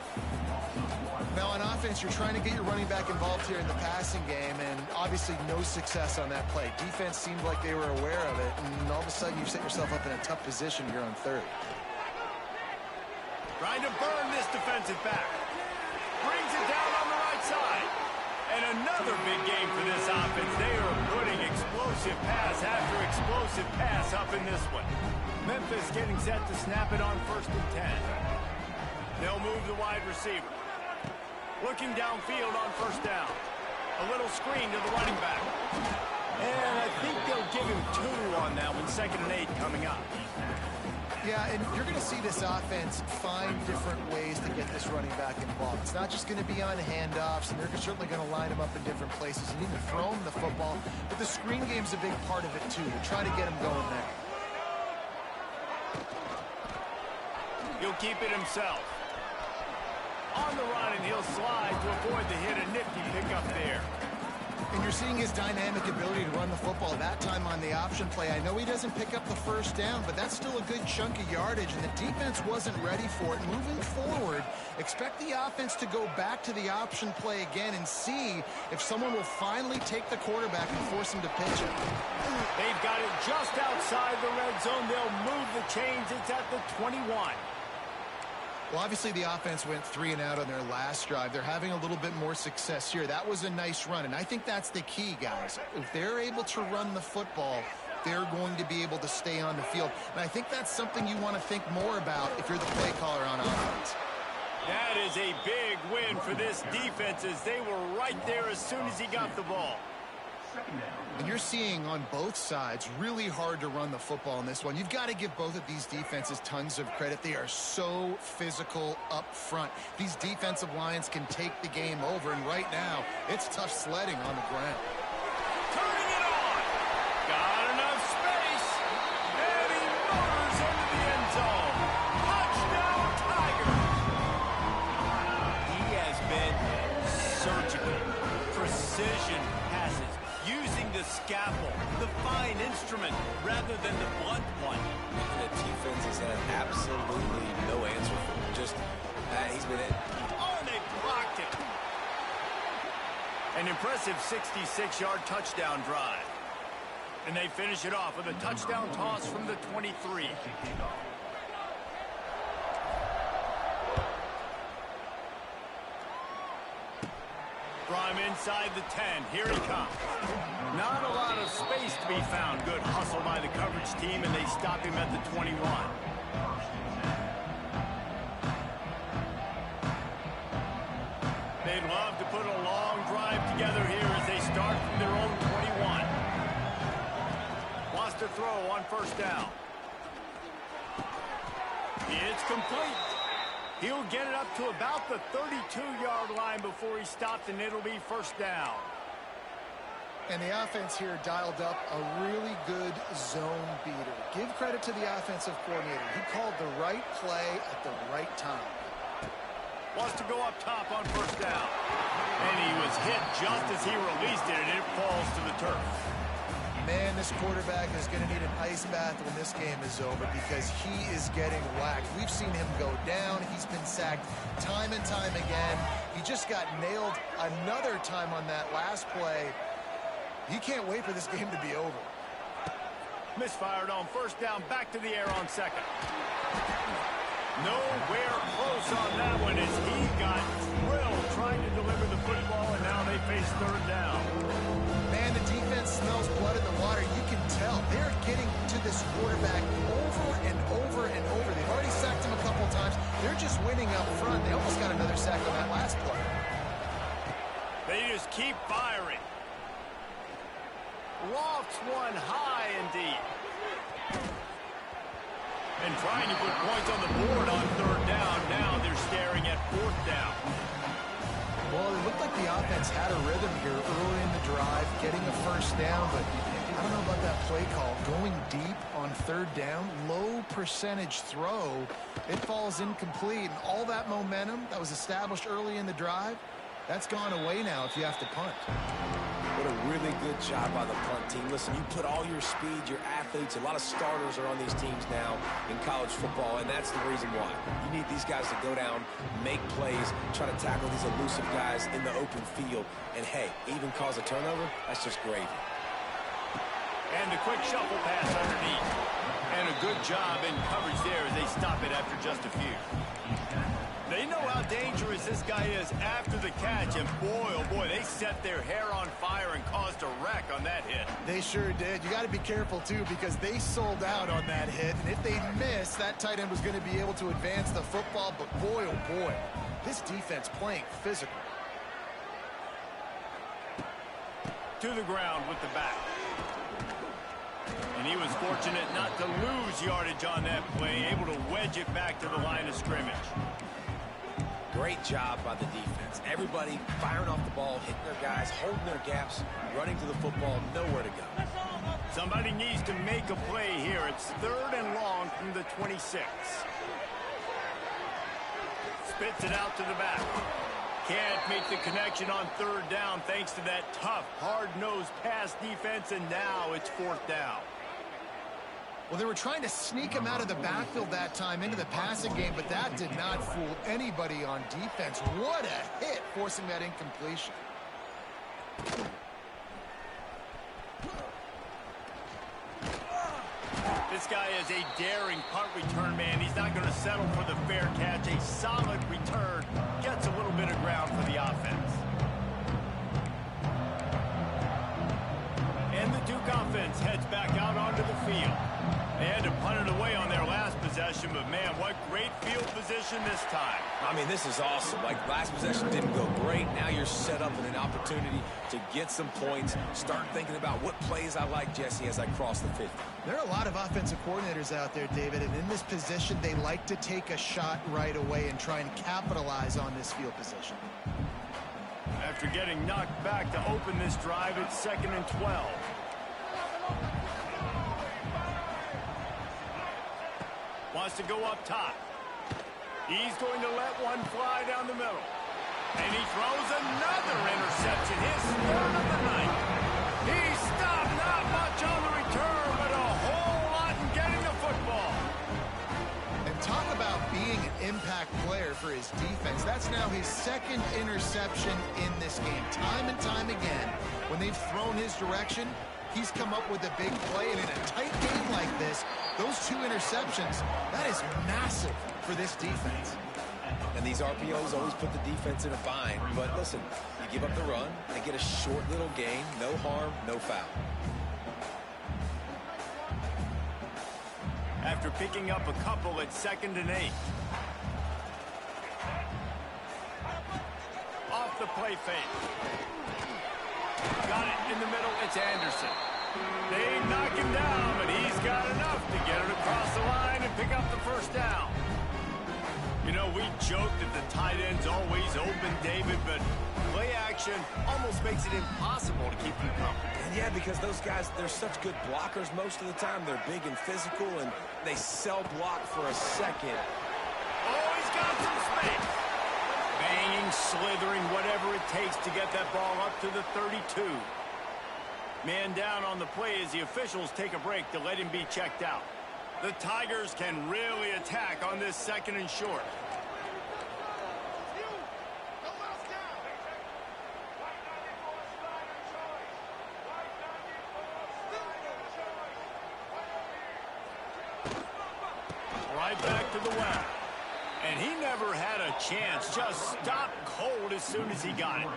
Now on offense, you're trying to get your running back involved here in the passing game, and obviously no success on that play. Defense seemed like they were aware of it, and all of a sudden you set yourself up in a tough position here on 3rd. Trying to burn this defensive back. Brings it down on the right side. And another big game for this offense. They are putting explosive pass after explosive pass up in this one. Memphis getting set to snap it on 1st and 10. They'll move the wide receiver. Looking downfield on 1st down. A little screen to the running back. And I think they'll give him 2 on that one. 2nd and 8 coming up. Yeah, and you're going to see this offense find different ways to get this running back involved. It's not just going to be on handoffs, and they're certainly going to line him up in different places. You need to throw him the football, but the screen game's a big part of it, too. To try to get him going there. He'll keep it himself. On the run, and he'll slide to avoid the hit. A nifty pickup there. And you're seeing his dynamic ability to run the football, that time on the option play. I know he doesn't pick up the first down, but that's still a good chunk of yardage, and the defense wasn't ready for it. Moving forward, expect the offense to go back to the option play again and see if someone will finally take the quarterback and force him to pitch it. They've got it just outside the red zone. They'll move the chains. It's at the 21. Well, obviously the offense went 3 and out on their last drive. They're having a little bit more success here. That was a nice run, and I think that's the key, guys. If they're able to run the football, they're going to be able to stay on the field. And I think that's something you want to think more about if you're the play caller on offense. That is a big win for this defense as they were right there as soon as he got the ball. And you're seeing on both sides really hard to run the football in this one. You've got to give both of these defenses tons of credit. They are so physical up front. These defensive lines can take the game over, and right now it's tough sledding on the ground. Turning it on. Got enough space. And he motors into the end zone. Touchdown, Tigers. He has been surgical. Precision passes. Using the scalpel, the fine instrument, rather than the blunt one. And the defense has had absolutely no answer for him. Just, he's been it. Oh, and they blocked it. An impressive 66-yard touchdown drive. And they finish it off with a touchdown toss from the 23. Prime inside the 10. Here he comes. Not a lot of space to be found. Good hustle by the coverage team, and they stop him at the 21. They'd love to put a long drive together here as they start from their own 21. Wants to throw on first down. It's complete. He'll get it up to about the 32-yard line before he stopped, and it'll be first down. And the offense here dialed up a really good zone beater. Give credit to the offensive coordinator. He called the right play at the right time. Wants to go up top on first down. And he was hit just as he released it, and it falls to the turf. Man, this quarterback is going to need an ice bath when this game is over because he is getting whacked. We've seen him go down. He's been sacked time and time again. He just got nailed another time on that last play. He can't wait for this game to be over. Misfired on first down, back to the air on second. Nowhere close on that one as he got drilled trying to deliver the football, and now they face third down. Man, the defense smells blood in the water. You can tell. They're getting to this quarterback over and over and over. They've already sacked him a couple times. They're just winning up front. They almost got another sack on that last play. They just keep firing. Lofts one high indeed. And trying to put points on the board on third down. Now they're staring at fourth down. Well, it looked like the offense had a rhythm here early in the drive, getting a first down, but I don't know about that play call. Going deep on third down, low percentage throw, it falls incomplete. And all that momentum that was established early in the drive, that's gone away now if you have to punt. What a really good job by the punt team. Listen, you put all your speed, your athletes, a lot of starters are on these teams now in college football, and that's the reason why. You need these guys to go down, make plays, try to tackle these elusive guys in the open field, and hey, even cause a turnover, that's just gravy. And the quick shuffle pass underneath. And a good job in coverage there as they stop it after just a few. They know how dangerous this guy is after the catch, and boy, oh boy, they set their hair on fire and caused a wreck on that hit. They sure did. You got to be careful, too, because they sold out on that hit, and if they miss, that tight end was going to be able to advance the football, but boy, oh boy, this defense playing physical. To the ground with the back. And he was fortunate not to lose yardage on that play, able to wedge it back to the line of scrimmage. Great job by the defense. Everybody firing off the ball, hitting their guys, holding their gaps, running to the football, nowhere to go. Somebody needs to make a play here. It's third and long from the 26. Spits it out to the back. Can't make the connection on third down thanks to that tough, hard-nosed pass defense, and now it's fourth down. Well, they were trying to sneak him out of the backfield that time into the passing game, but that did not fool anybody on defense. What a hit, forcing that incompletion. This guy is a daring punt return man. He's not going to settle for the fair catch. A solid return. Gets a little bit of ground for the offense. And the Duke offense heads back out onto the field. They had to punt it away on their last possession, but man, what great field position possession this time. I mean, this is awesome. Like, last possession didn't go great. Now you're set up with an opportunity to get some points. Start thinking about what plays I like, Jesse, as I cross the 50. There are a lot of offensive coordinators out there, David, and in this position, they like to take a shot right away and try and capitalize on this field position. After getting knocked back to open this drive, it's 2nd and 12. Wants to go up top. He's going to let one fly down the middle. And he throws another interception. His third of the night. He stopped not much on the return, but a whole lot in getting the football. And talk about being an impact player for his defense. That's now his 2nd interception in this game. Time and time again, when they've thrown his direction, he's come up with a big play. And in a tight game like this, those 2 interceptions, that is massive for this defense. And these RPOs always put the defense in a bind. But listen, you give up the run, they get a short little gain, no harm, no foul. After picking up a couple at 2nd and 8. Off the play fake. Got it in the middle. It's Anderson. They knock him down, but he's got enough to get it across the line and pick up the first down. You know, we joke that the tight end's always open, David, but play action almost makes it impossible to keep him coming. And yeah, because those guys, they're such good blockers most of the time. They're big and physical, and they sell block for a second. Oh, he's got some space. Banging, slithering, whatever it takes to get that ball up to the 32. Man down on the play as the officials take a break to let him be checked out. The Tigers can really attack on this 2nd and short. Right back to the well. And he never had a chance. Just stopped cold as soon as he got it.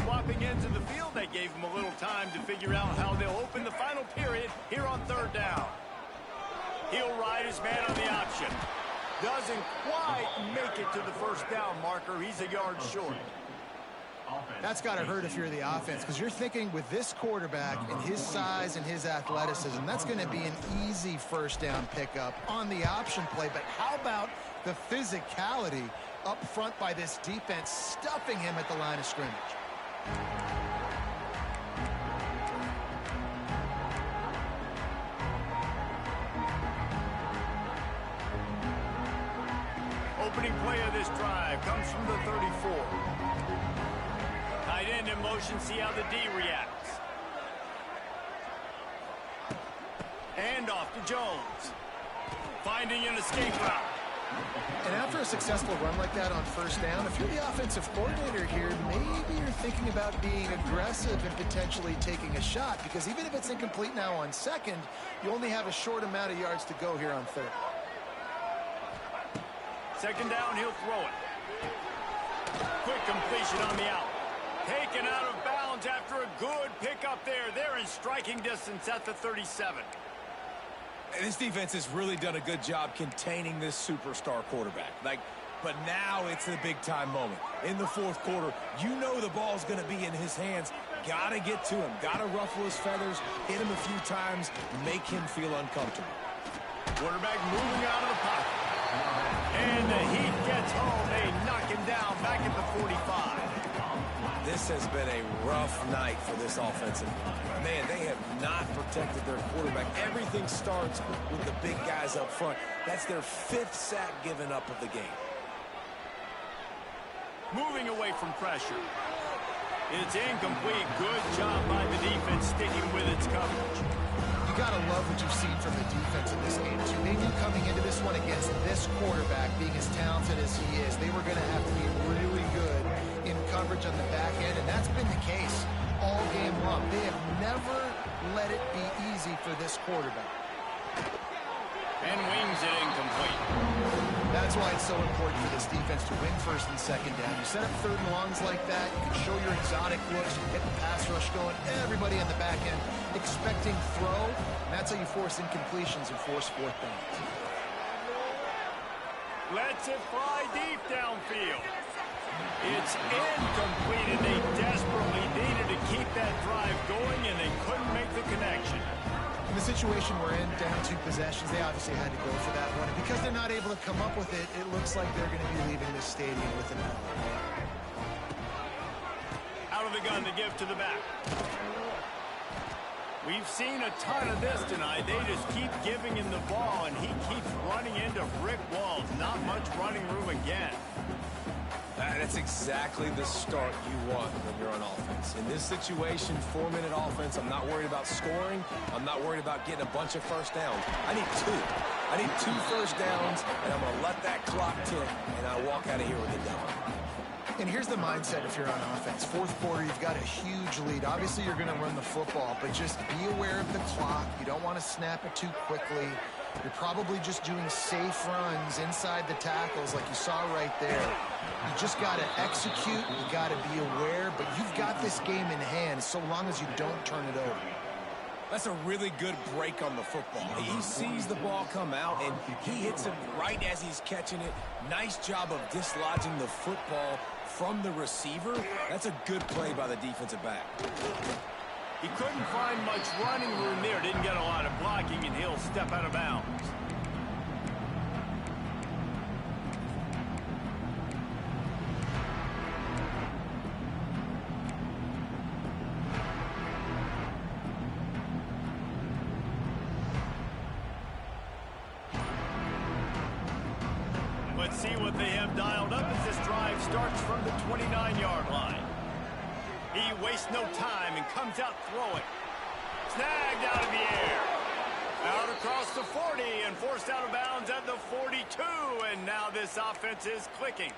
Swapping ends of the field, they gave him a little time to figure out how they'll open the final period here on 3rd down. He'll ride his man on the option. Doesn't quite make it to the first down marker. He's a yard short. That's got to hurt if you're the offense, because you're thinking with this quarterback and his size and his athleticism, that's going to be an easy first down pickup on the option play. But how about the physicality up front by this defense, stuffing him at the line of scrimmage? Opening play of this drive comes from the 34. Tight end in motion, see how the D reacts. Hand off to Jones. Finding an escape route. And after a successful run like that on first down, if you're the offensive coordinator here, maybe you're thinking about being aggressive and potentially taking a shot, because even if it's incomplete now on 2nd, you only have a short amount of yards to go here on 3rd. 2nd down, he'll throw it. Quick completion on the out. Taken out of bounds after a good pickup there. They're in striking distance at the 37. And this defense has really done a good job containing this superstar quarterback. But now it's the big-time moment. In the 4th quarter, you know the ball's going to be in his hands. Got to get to him. Got to ruffle his feathers, hit him a few times, make him feel uncomfortable. Quarterback moving out of the pocket. And the heat gets home. They knock him down back at the 45. This has been a rough night for this offensive line. Man, they have not protected their quarterback. Everything starts with the big guys up front. That's their 5th sack given up of the game. moving away from pressure. It's incomplete. Good job by the defense sticking with its coverage. You got to love what you've seen from the defense in this game, too. They knew coming into this one against this quarterback, being as talented as he is, they were going to have to be really good in coverage on the back end, and that's been the case all game long. They have never let it be easy for this quarterback. And wings it incomplete. That's why it's so important for this defense to win first and second down. You set up third and longs like that, you can show your exotic looks, you can get the pass rush going, everybody on the back end expecting throw, and that's how you force incompletions and force fourth downs. Lets it fly deep downfield. It's incomplete, and they desperately needed to keep that drive going, and they couldn't make the connection. In the situation we're in, down 2 possessions, they obviously had to go for that one. And because they're not able to come up with it, it looks like they're going to be leaving this stadium with an L. Out of the gun to give to the back. We've seen a ton of this tonight. They just keep giving him the ball, and he keeps running into brick walls. Not much running room again. That's exactly the start you want when you're on offense. In this situation, 4-minute offense, I'm not worried about scoring. I'm not worried about getting a bunch of first downs. I need 2. I need 2 first downs, and I'm going to let that clock tick, and I walk out of here with a dub. And here's the mindset if you're on offense. Fourth quarter, you've got a huge lead. Obviously, you're going to run the football, but just be aware of the clock. You don't want to snap it too quickly. You're probably just doing safe runs inside the tackles like you saw right there. You just got to execute. You got to be aware, but you've got this game in hand so long as you don't turn it over. That's a really good break on the football. He sees the ball come out, and he hits it right as he's catching it. Nice job of dislodging the football from the receiver. That's a good play by the defensive back. He couldn't find much running room there. Didn't get a lot of blocking, and he'll step out of bounds. Let's see what they have dialed up as this drive starts from the 29-yard line. He wastes no time and comes out throwing. Snagged out of the air. Out across the 40 and forced out of bounds at the 42. And now this offense is clicking.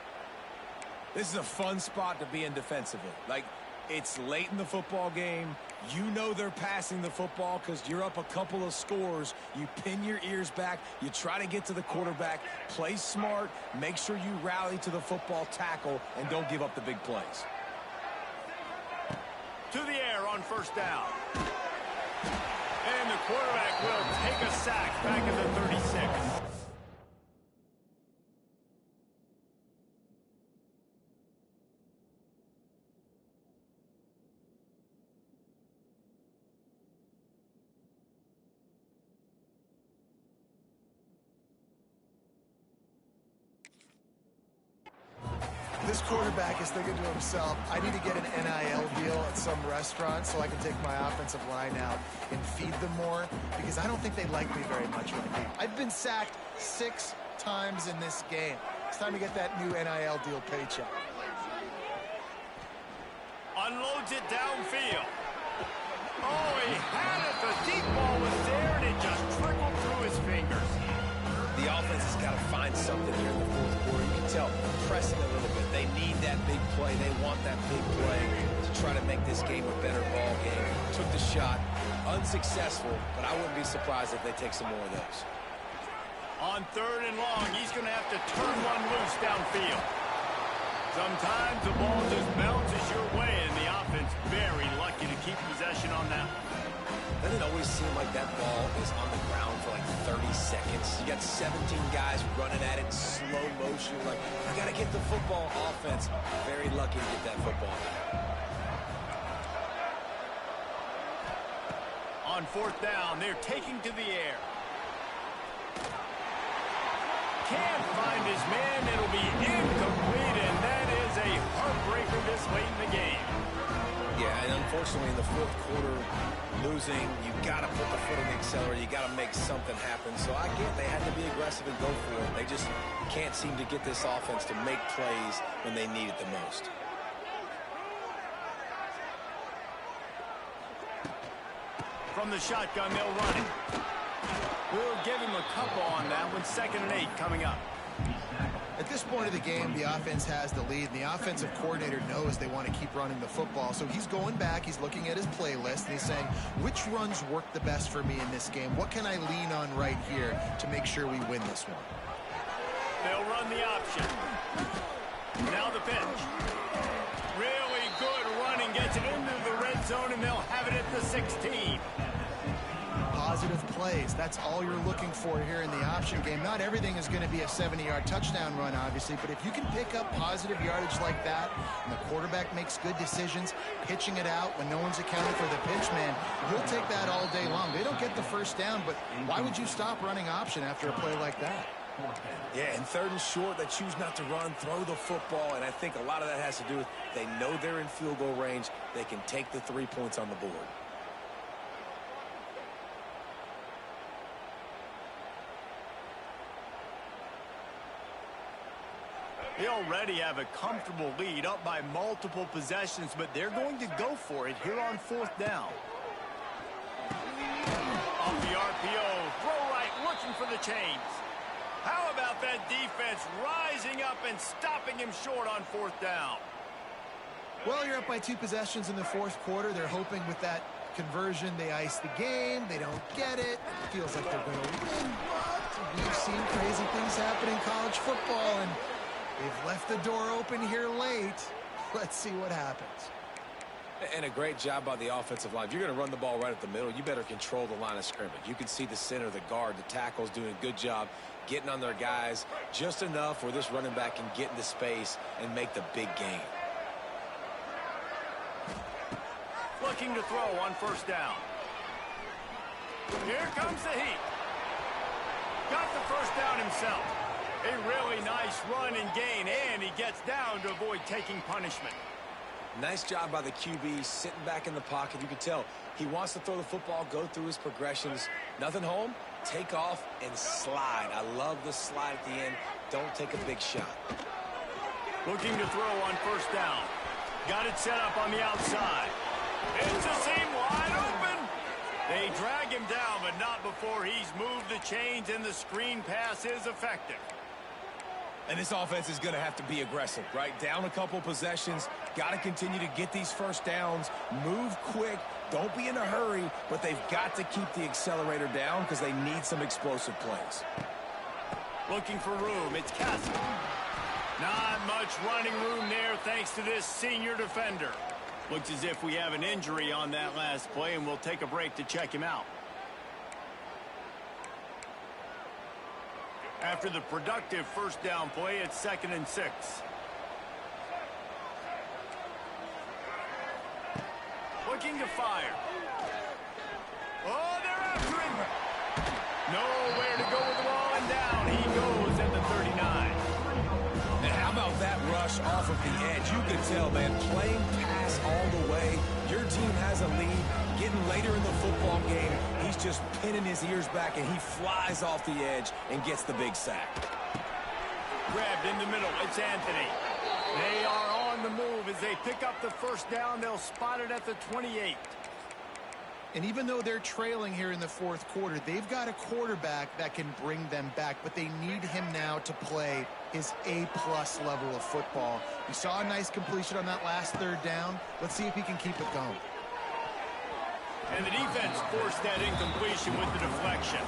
This is a fun spot to be in defensively. Like, it's late in the football game. You know they're passing the football because you're up a couple of scores. You pin your ears back. You try to get to the quarterback. Play smart. Make sure you rally to the football tackle and don't give up the big plays. To the air on first down. And the quarterback will take a sack back at the 36. This quarterback is thinking to himself, I need to get an NIL deal at some restaurant so I can take my offensive line out and feed them more, because I don't think they like me very much right now. I've been sacked 6 times in this game. It's time to get that new NIL deal paycheck. Unloads it downfield. Oh, he had it. The deep ball was there, and it just trickled through his fingers. The offense has got to find something here in the fourth quarter. You can tell, pressing a little bit. They need that big play. They want that big play to try to make this game a better ball game. Took the shot. Unsuccessful, but I wouldn't be surprised if they take some more of those. On third and long, he's going to have to turn one loose downfield. Sometimes the ball just bounces your way, and the offense very lucky to keep possession on that. Doesn't it always seem like that ball is on the ground for like 30 seconds? You got 17 guys running at it in slow motion. Like, I got to get the football. Offense, very lucky to get that football. On fourth down, they're taking to the air. Can't find his man. It'll be incomplete, and that is a heartbreaker this late in the game. Yeah, and Unfortunately, in the fourth quarter, losing, you got to put the foot on the accelerator. You got to make something happen. So I get they had to be aggressive and go for it. They just can't seem to get this offense to make plays when they need it the most. From the shotgun, they'll run it. We'll give him a couple on that one. 2nd and 8 coming up. At this point of the game, the offense has the lead, and the offensive coordinator knows they want to keep running the football. So he's going back, he's looking at his playlist, and he's saying, which runs work the best for me in this game? What can I lean on right here to make sure we win this one? They'll run the option. Now the pitch. Really good running, gets it into the red zone, and they'll have it at the 16. Positive plays. That's all you're looking for here in the option game. Not everything is going to be a 70-yard touchdown run, obviously, but if you can pick up positive yardage like that, and the quarterback makes good decisions, pitching it out when no one's accounting for the pitch man, you'll take that all day long. They don't get the first down, but why would you stop running option after a play like that? Yeah, and 3rd and short, they choose not to run, throw the football, and I think a lot of that has to do with they know they're in field goal range. They can take the 3 points on the board. They already have a comfortable lead, up by multiple possessions, but they're going to go for it here on 4th down. Off the RPO, throw right, looking for the chains. How about that defense rising up and stopping him short on 4th down? Well, you're up by 2 possessions in the 4th quarter. They're hoping with that conversion they ice the game. They don't get it. Feels like they're going to win, but we've seen crazy things happen in college football, and they've left the door open here late. Let's see what happens. And a great job by the offensive line. If you're going to run the ball right at the middle, you better control the line of scrimmage. You can see the center, the guard, the tackles doing a good job getting on their guys just enough where this running back can get into space and make the big gain. Looking to throw on 1st down. Here comes the heat. Got the 1st down himself. A really nice run and gain, and he gets down to avoid taking punishment. Nice job by the QB, sitting back in the pocket. You can tell he wants to throw the football, go through his progressions. Nothing home, take off, and slide. I love the slide at the end. Don't take a big shot. Looking to throw on 1st down. Got it set up on the outside. It's a seam wide open. They drag him down, but not before he's moved the chains, and the screen pass is effective. And this offense is going to have to be aggressive, right? Down a couple possessions, got to continue to get these 1st downs, move quick, don't be in a hurry, but they've got to keep the accelerator down because they need some explosive plays. Looking for room, it's Castle. Not much running room there thanks to this senior defender. Looks as if we have an injury on that last play, and we'll take a break to check him out. After the productive 1st down play, it's 2nd and 6. Looking to fire. Oh, they're after him. Nowhere to go with the ball, and down he goes at the 39. And how about that rush off of the edge? You can tell, man, playing pass all the way. Your team has a lead. Getting later in the football game, he's just pinning his ears back, and he flies off the edge and gets the big sack. Grabbed in the middle, it's Anthony. They are on the move as they pick up the 1st down. They'll spot it at the 28. And even though they're trailing here in the 4th quarter, they've got a quarterback that can bring them back, but they need him now to play his A-plus level of football. We saw a nice completion on that last 3rd down. Let's see if he can keep it going. And the defense forced that incompletion with the deflection.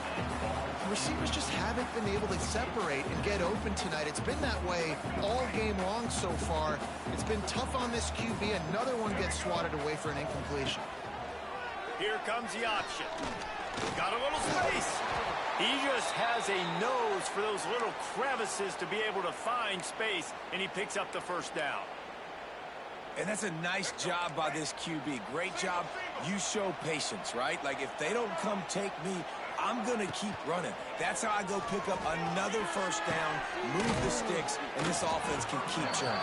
Receivers just haven't been able to separate and get open tonight. It's been that way all game long so far. It's been tough on this QB. Another one gets swatted away for an incompletion. Here comes the option. Got a little space. He just has a nose for those little crevices to be able to find space, and he picks up the 1st down. And that's a nice job by this QB. Great job. You show patience, right? Like, if they don't come take me, I'm going to keep running. That's how I go pick up another first down, move the sticks, and this offense can keep churning.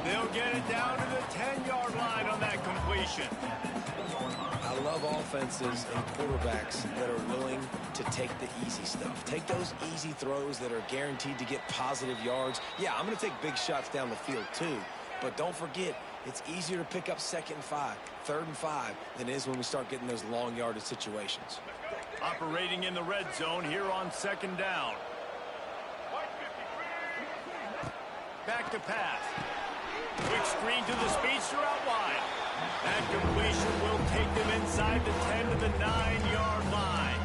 They'll get it down to the 10-yard line on that completion. I love offenses and quarterbacks that are willing to take the easy stuff. Take those easy throws that are guaranteed to get positive yards. Yeah, I'm going to take big shots down the field too, but don't forget, it's easier to pick up 2nd and 5, 3rd and 5 than it is when we start getting those long yardage situations. Operating in the red zone here on 2nd down. Back to pass. Quick screen to the speedster out wide. That completion will take them inside the 10 to the 9-yard line.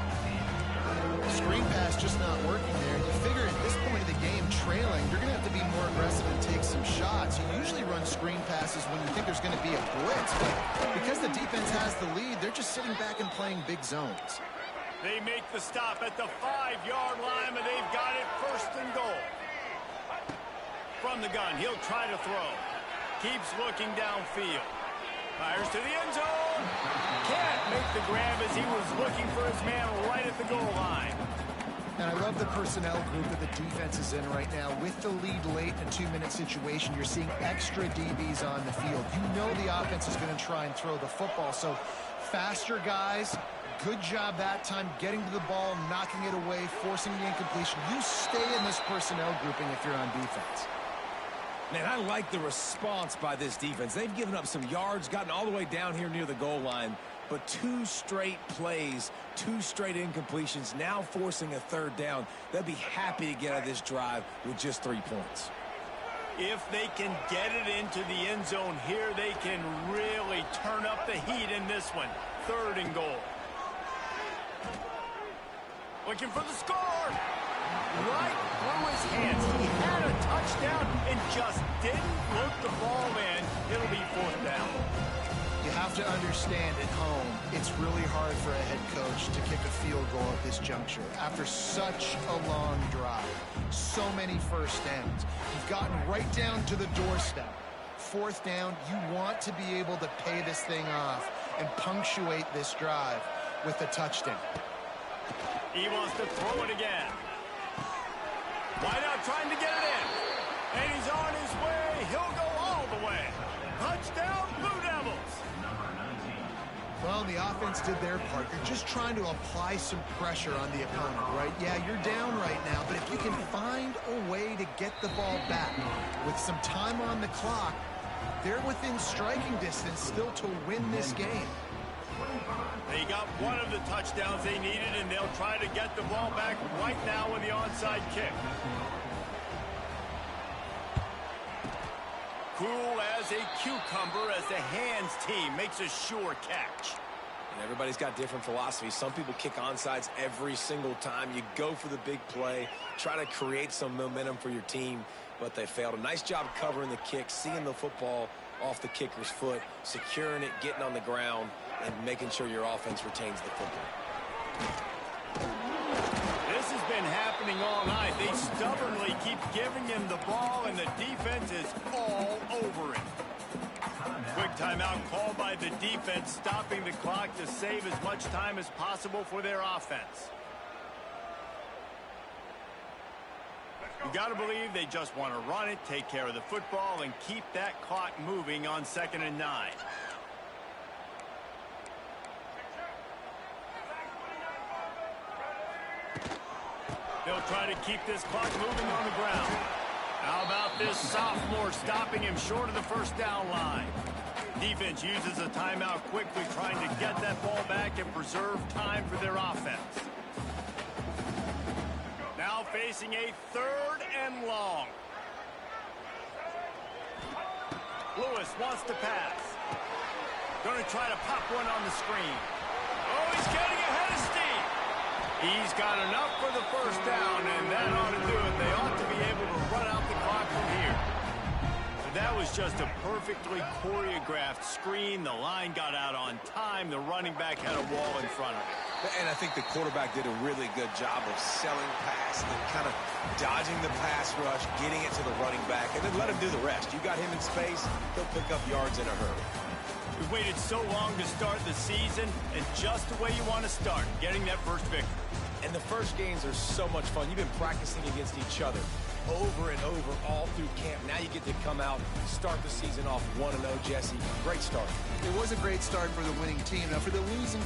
Screen pass just not working there. You figure at this point of the game, trailing, you're going to have to be more aggressive and take some shots. You usually run screen passes when you think there's going to be a blitz, but because the defense has the lead, they're just sitting back and playing big zones. They make the stop at the 5-yard line, and they've got it 1st and goal. From the gun, he'll try to throw. Keeps looking downfield. Fires to the end zone. Can't make the grab as he was looking for his man right at the goal line. And I love the personnel group that the defense is in right now. With the lead late in a 2-minute situation, you're seeing extra DBs on the field. You know the offense is going to try and throw the football. So faster guys, good job that time getting to the ball, knocking it away, forcing the incompletion. You stay in this personnel grouping if you're on defense. Man, I like the response by this defense. They've given up some yards, gotten all the way down here near the goal line, but 2 straight plays, 2 straight incompletions, now forcing a 3rd down. They'll be happy to get out of this drive with just 3 points. If they can get it into the end zone here, they can really turn up the heat in this one. 3rd and goal. Looking for the score. Right through his hands. He had a touchdown and just didn't look the ball in. It'll be 4th down. You have to understand at home, it's really hard for a head coach to kick a field goal at this juncture. After such a long drive, so many first downs, you've gotten right down to the doorstep. 4th down, you want to be able to pay this thing off and punctuate this drive with a touchdown. He wants to throw it again. Wide out trying to get it in. And he's on his way. He'll go all the way. Touchdown, Blue Devils. Well, the offense did their part. You're just trying to apply some pressure on the opponent, right? Yeah, you're down right now, but if you can find a way to get the ball back with some time on the clock, they're within striking distance still to win this game. They got one of the touchdowns they needed, and they'll try to get the ball back right now with the onside kick. Cool as a cucumber as the hands team makes a sure catch. And everybody's got different philosophies. Some people kick onsides every single time. You go for the big play, try to create some momentum for your team, but they failed. A nice job covering the kick, seeing the football off the kicker's foot, securing it, getting on the ground, and making sure your offense retains the football. This has been happening all night. They stubbornly keep giving him the ball, and the defense is all over it. Quick timeout called by the defense, stopping the clock to save as much time as possible for their offense. You got to believe they just want to run it, take care of the football, and keep that clock moving on 2nd and 9. They'll try to keep this clock moving on the ground. How about this sophomore stopping him short of the 1st down line? Defense uses a timeout quickly, trying to get that ball back and preserve time for their offense. Now facing a 3rd and long. Lewis wants to pass. Going to try to pop one on the screen. Oh, he's getting ahead of steam. He's got enough for the 1st down, and that ought to do it. They ought to be able to run out the clock from here. That was just a perfectly choreographed screen. The line got out on time. The running back had a wall in front of it. And I think the quarterback did a really good job of selling pass and then kind of dodging the pass rush, getting it to the running back, and then let him do the rest. You got him in space, he'll pick up yards in a hurry. We've waited so long to start the season, and just the way you want to start, getting that first victory. And the first games are so much fun. You've been practicing against each other over and over all through camp. Now you get to come out, start the season off 1-0, Jesse. Great start. It was a great start for the winning team. Now, for the losing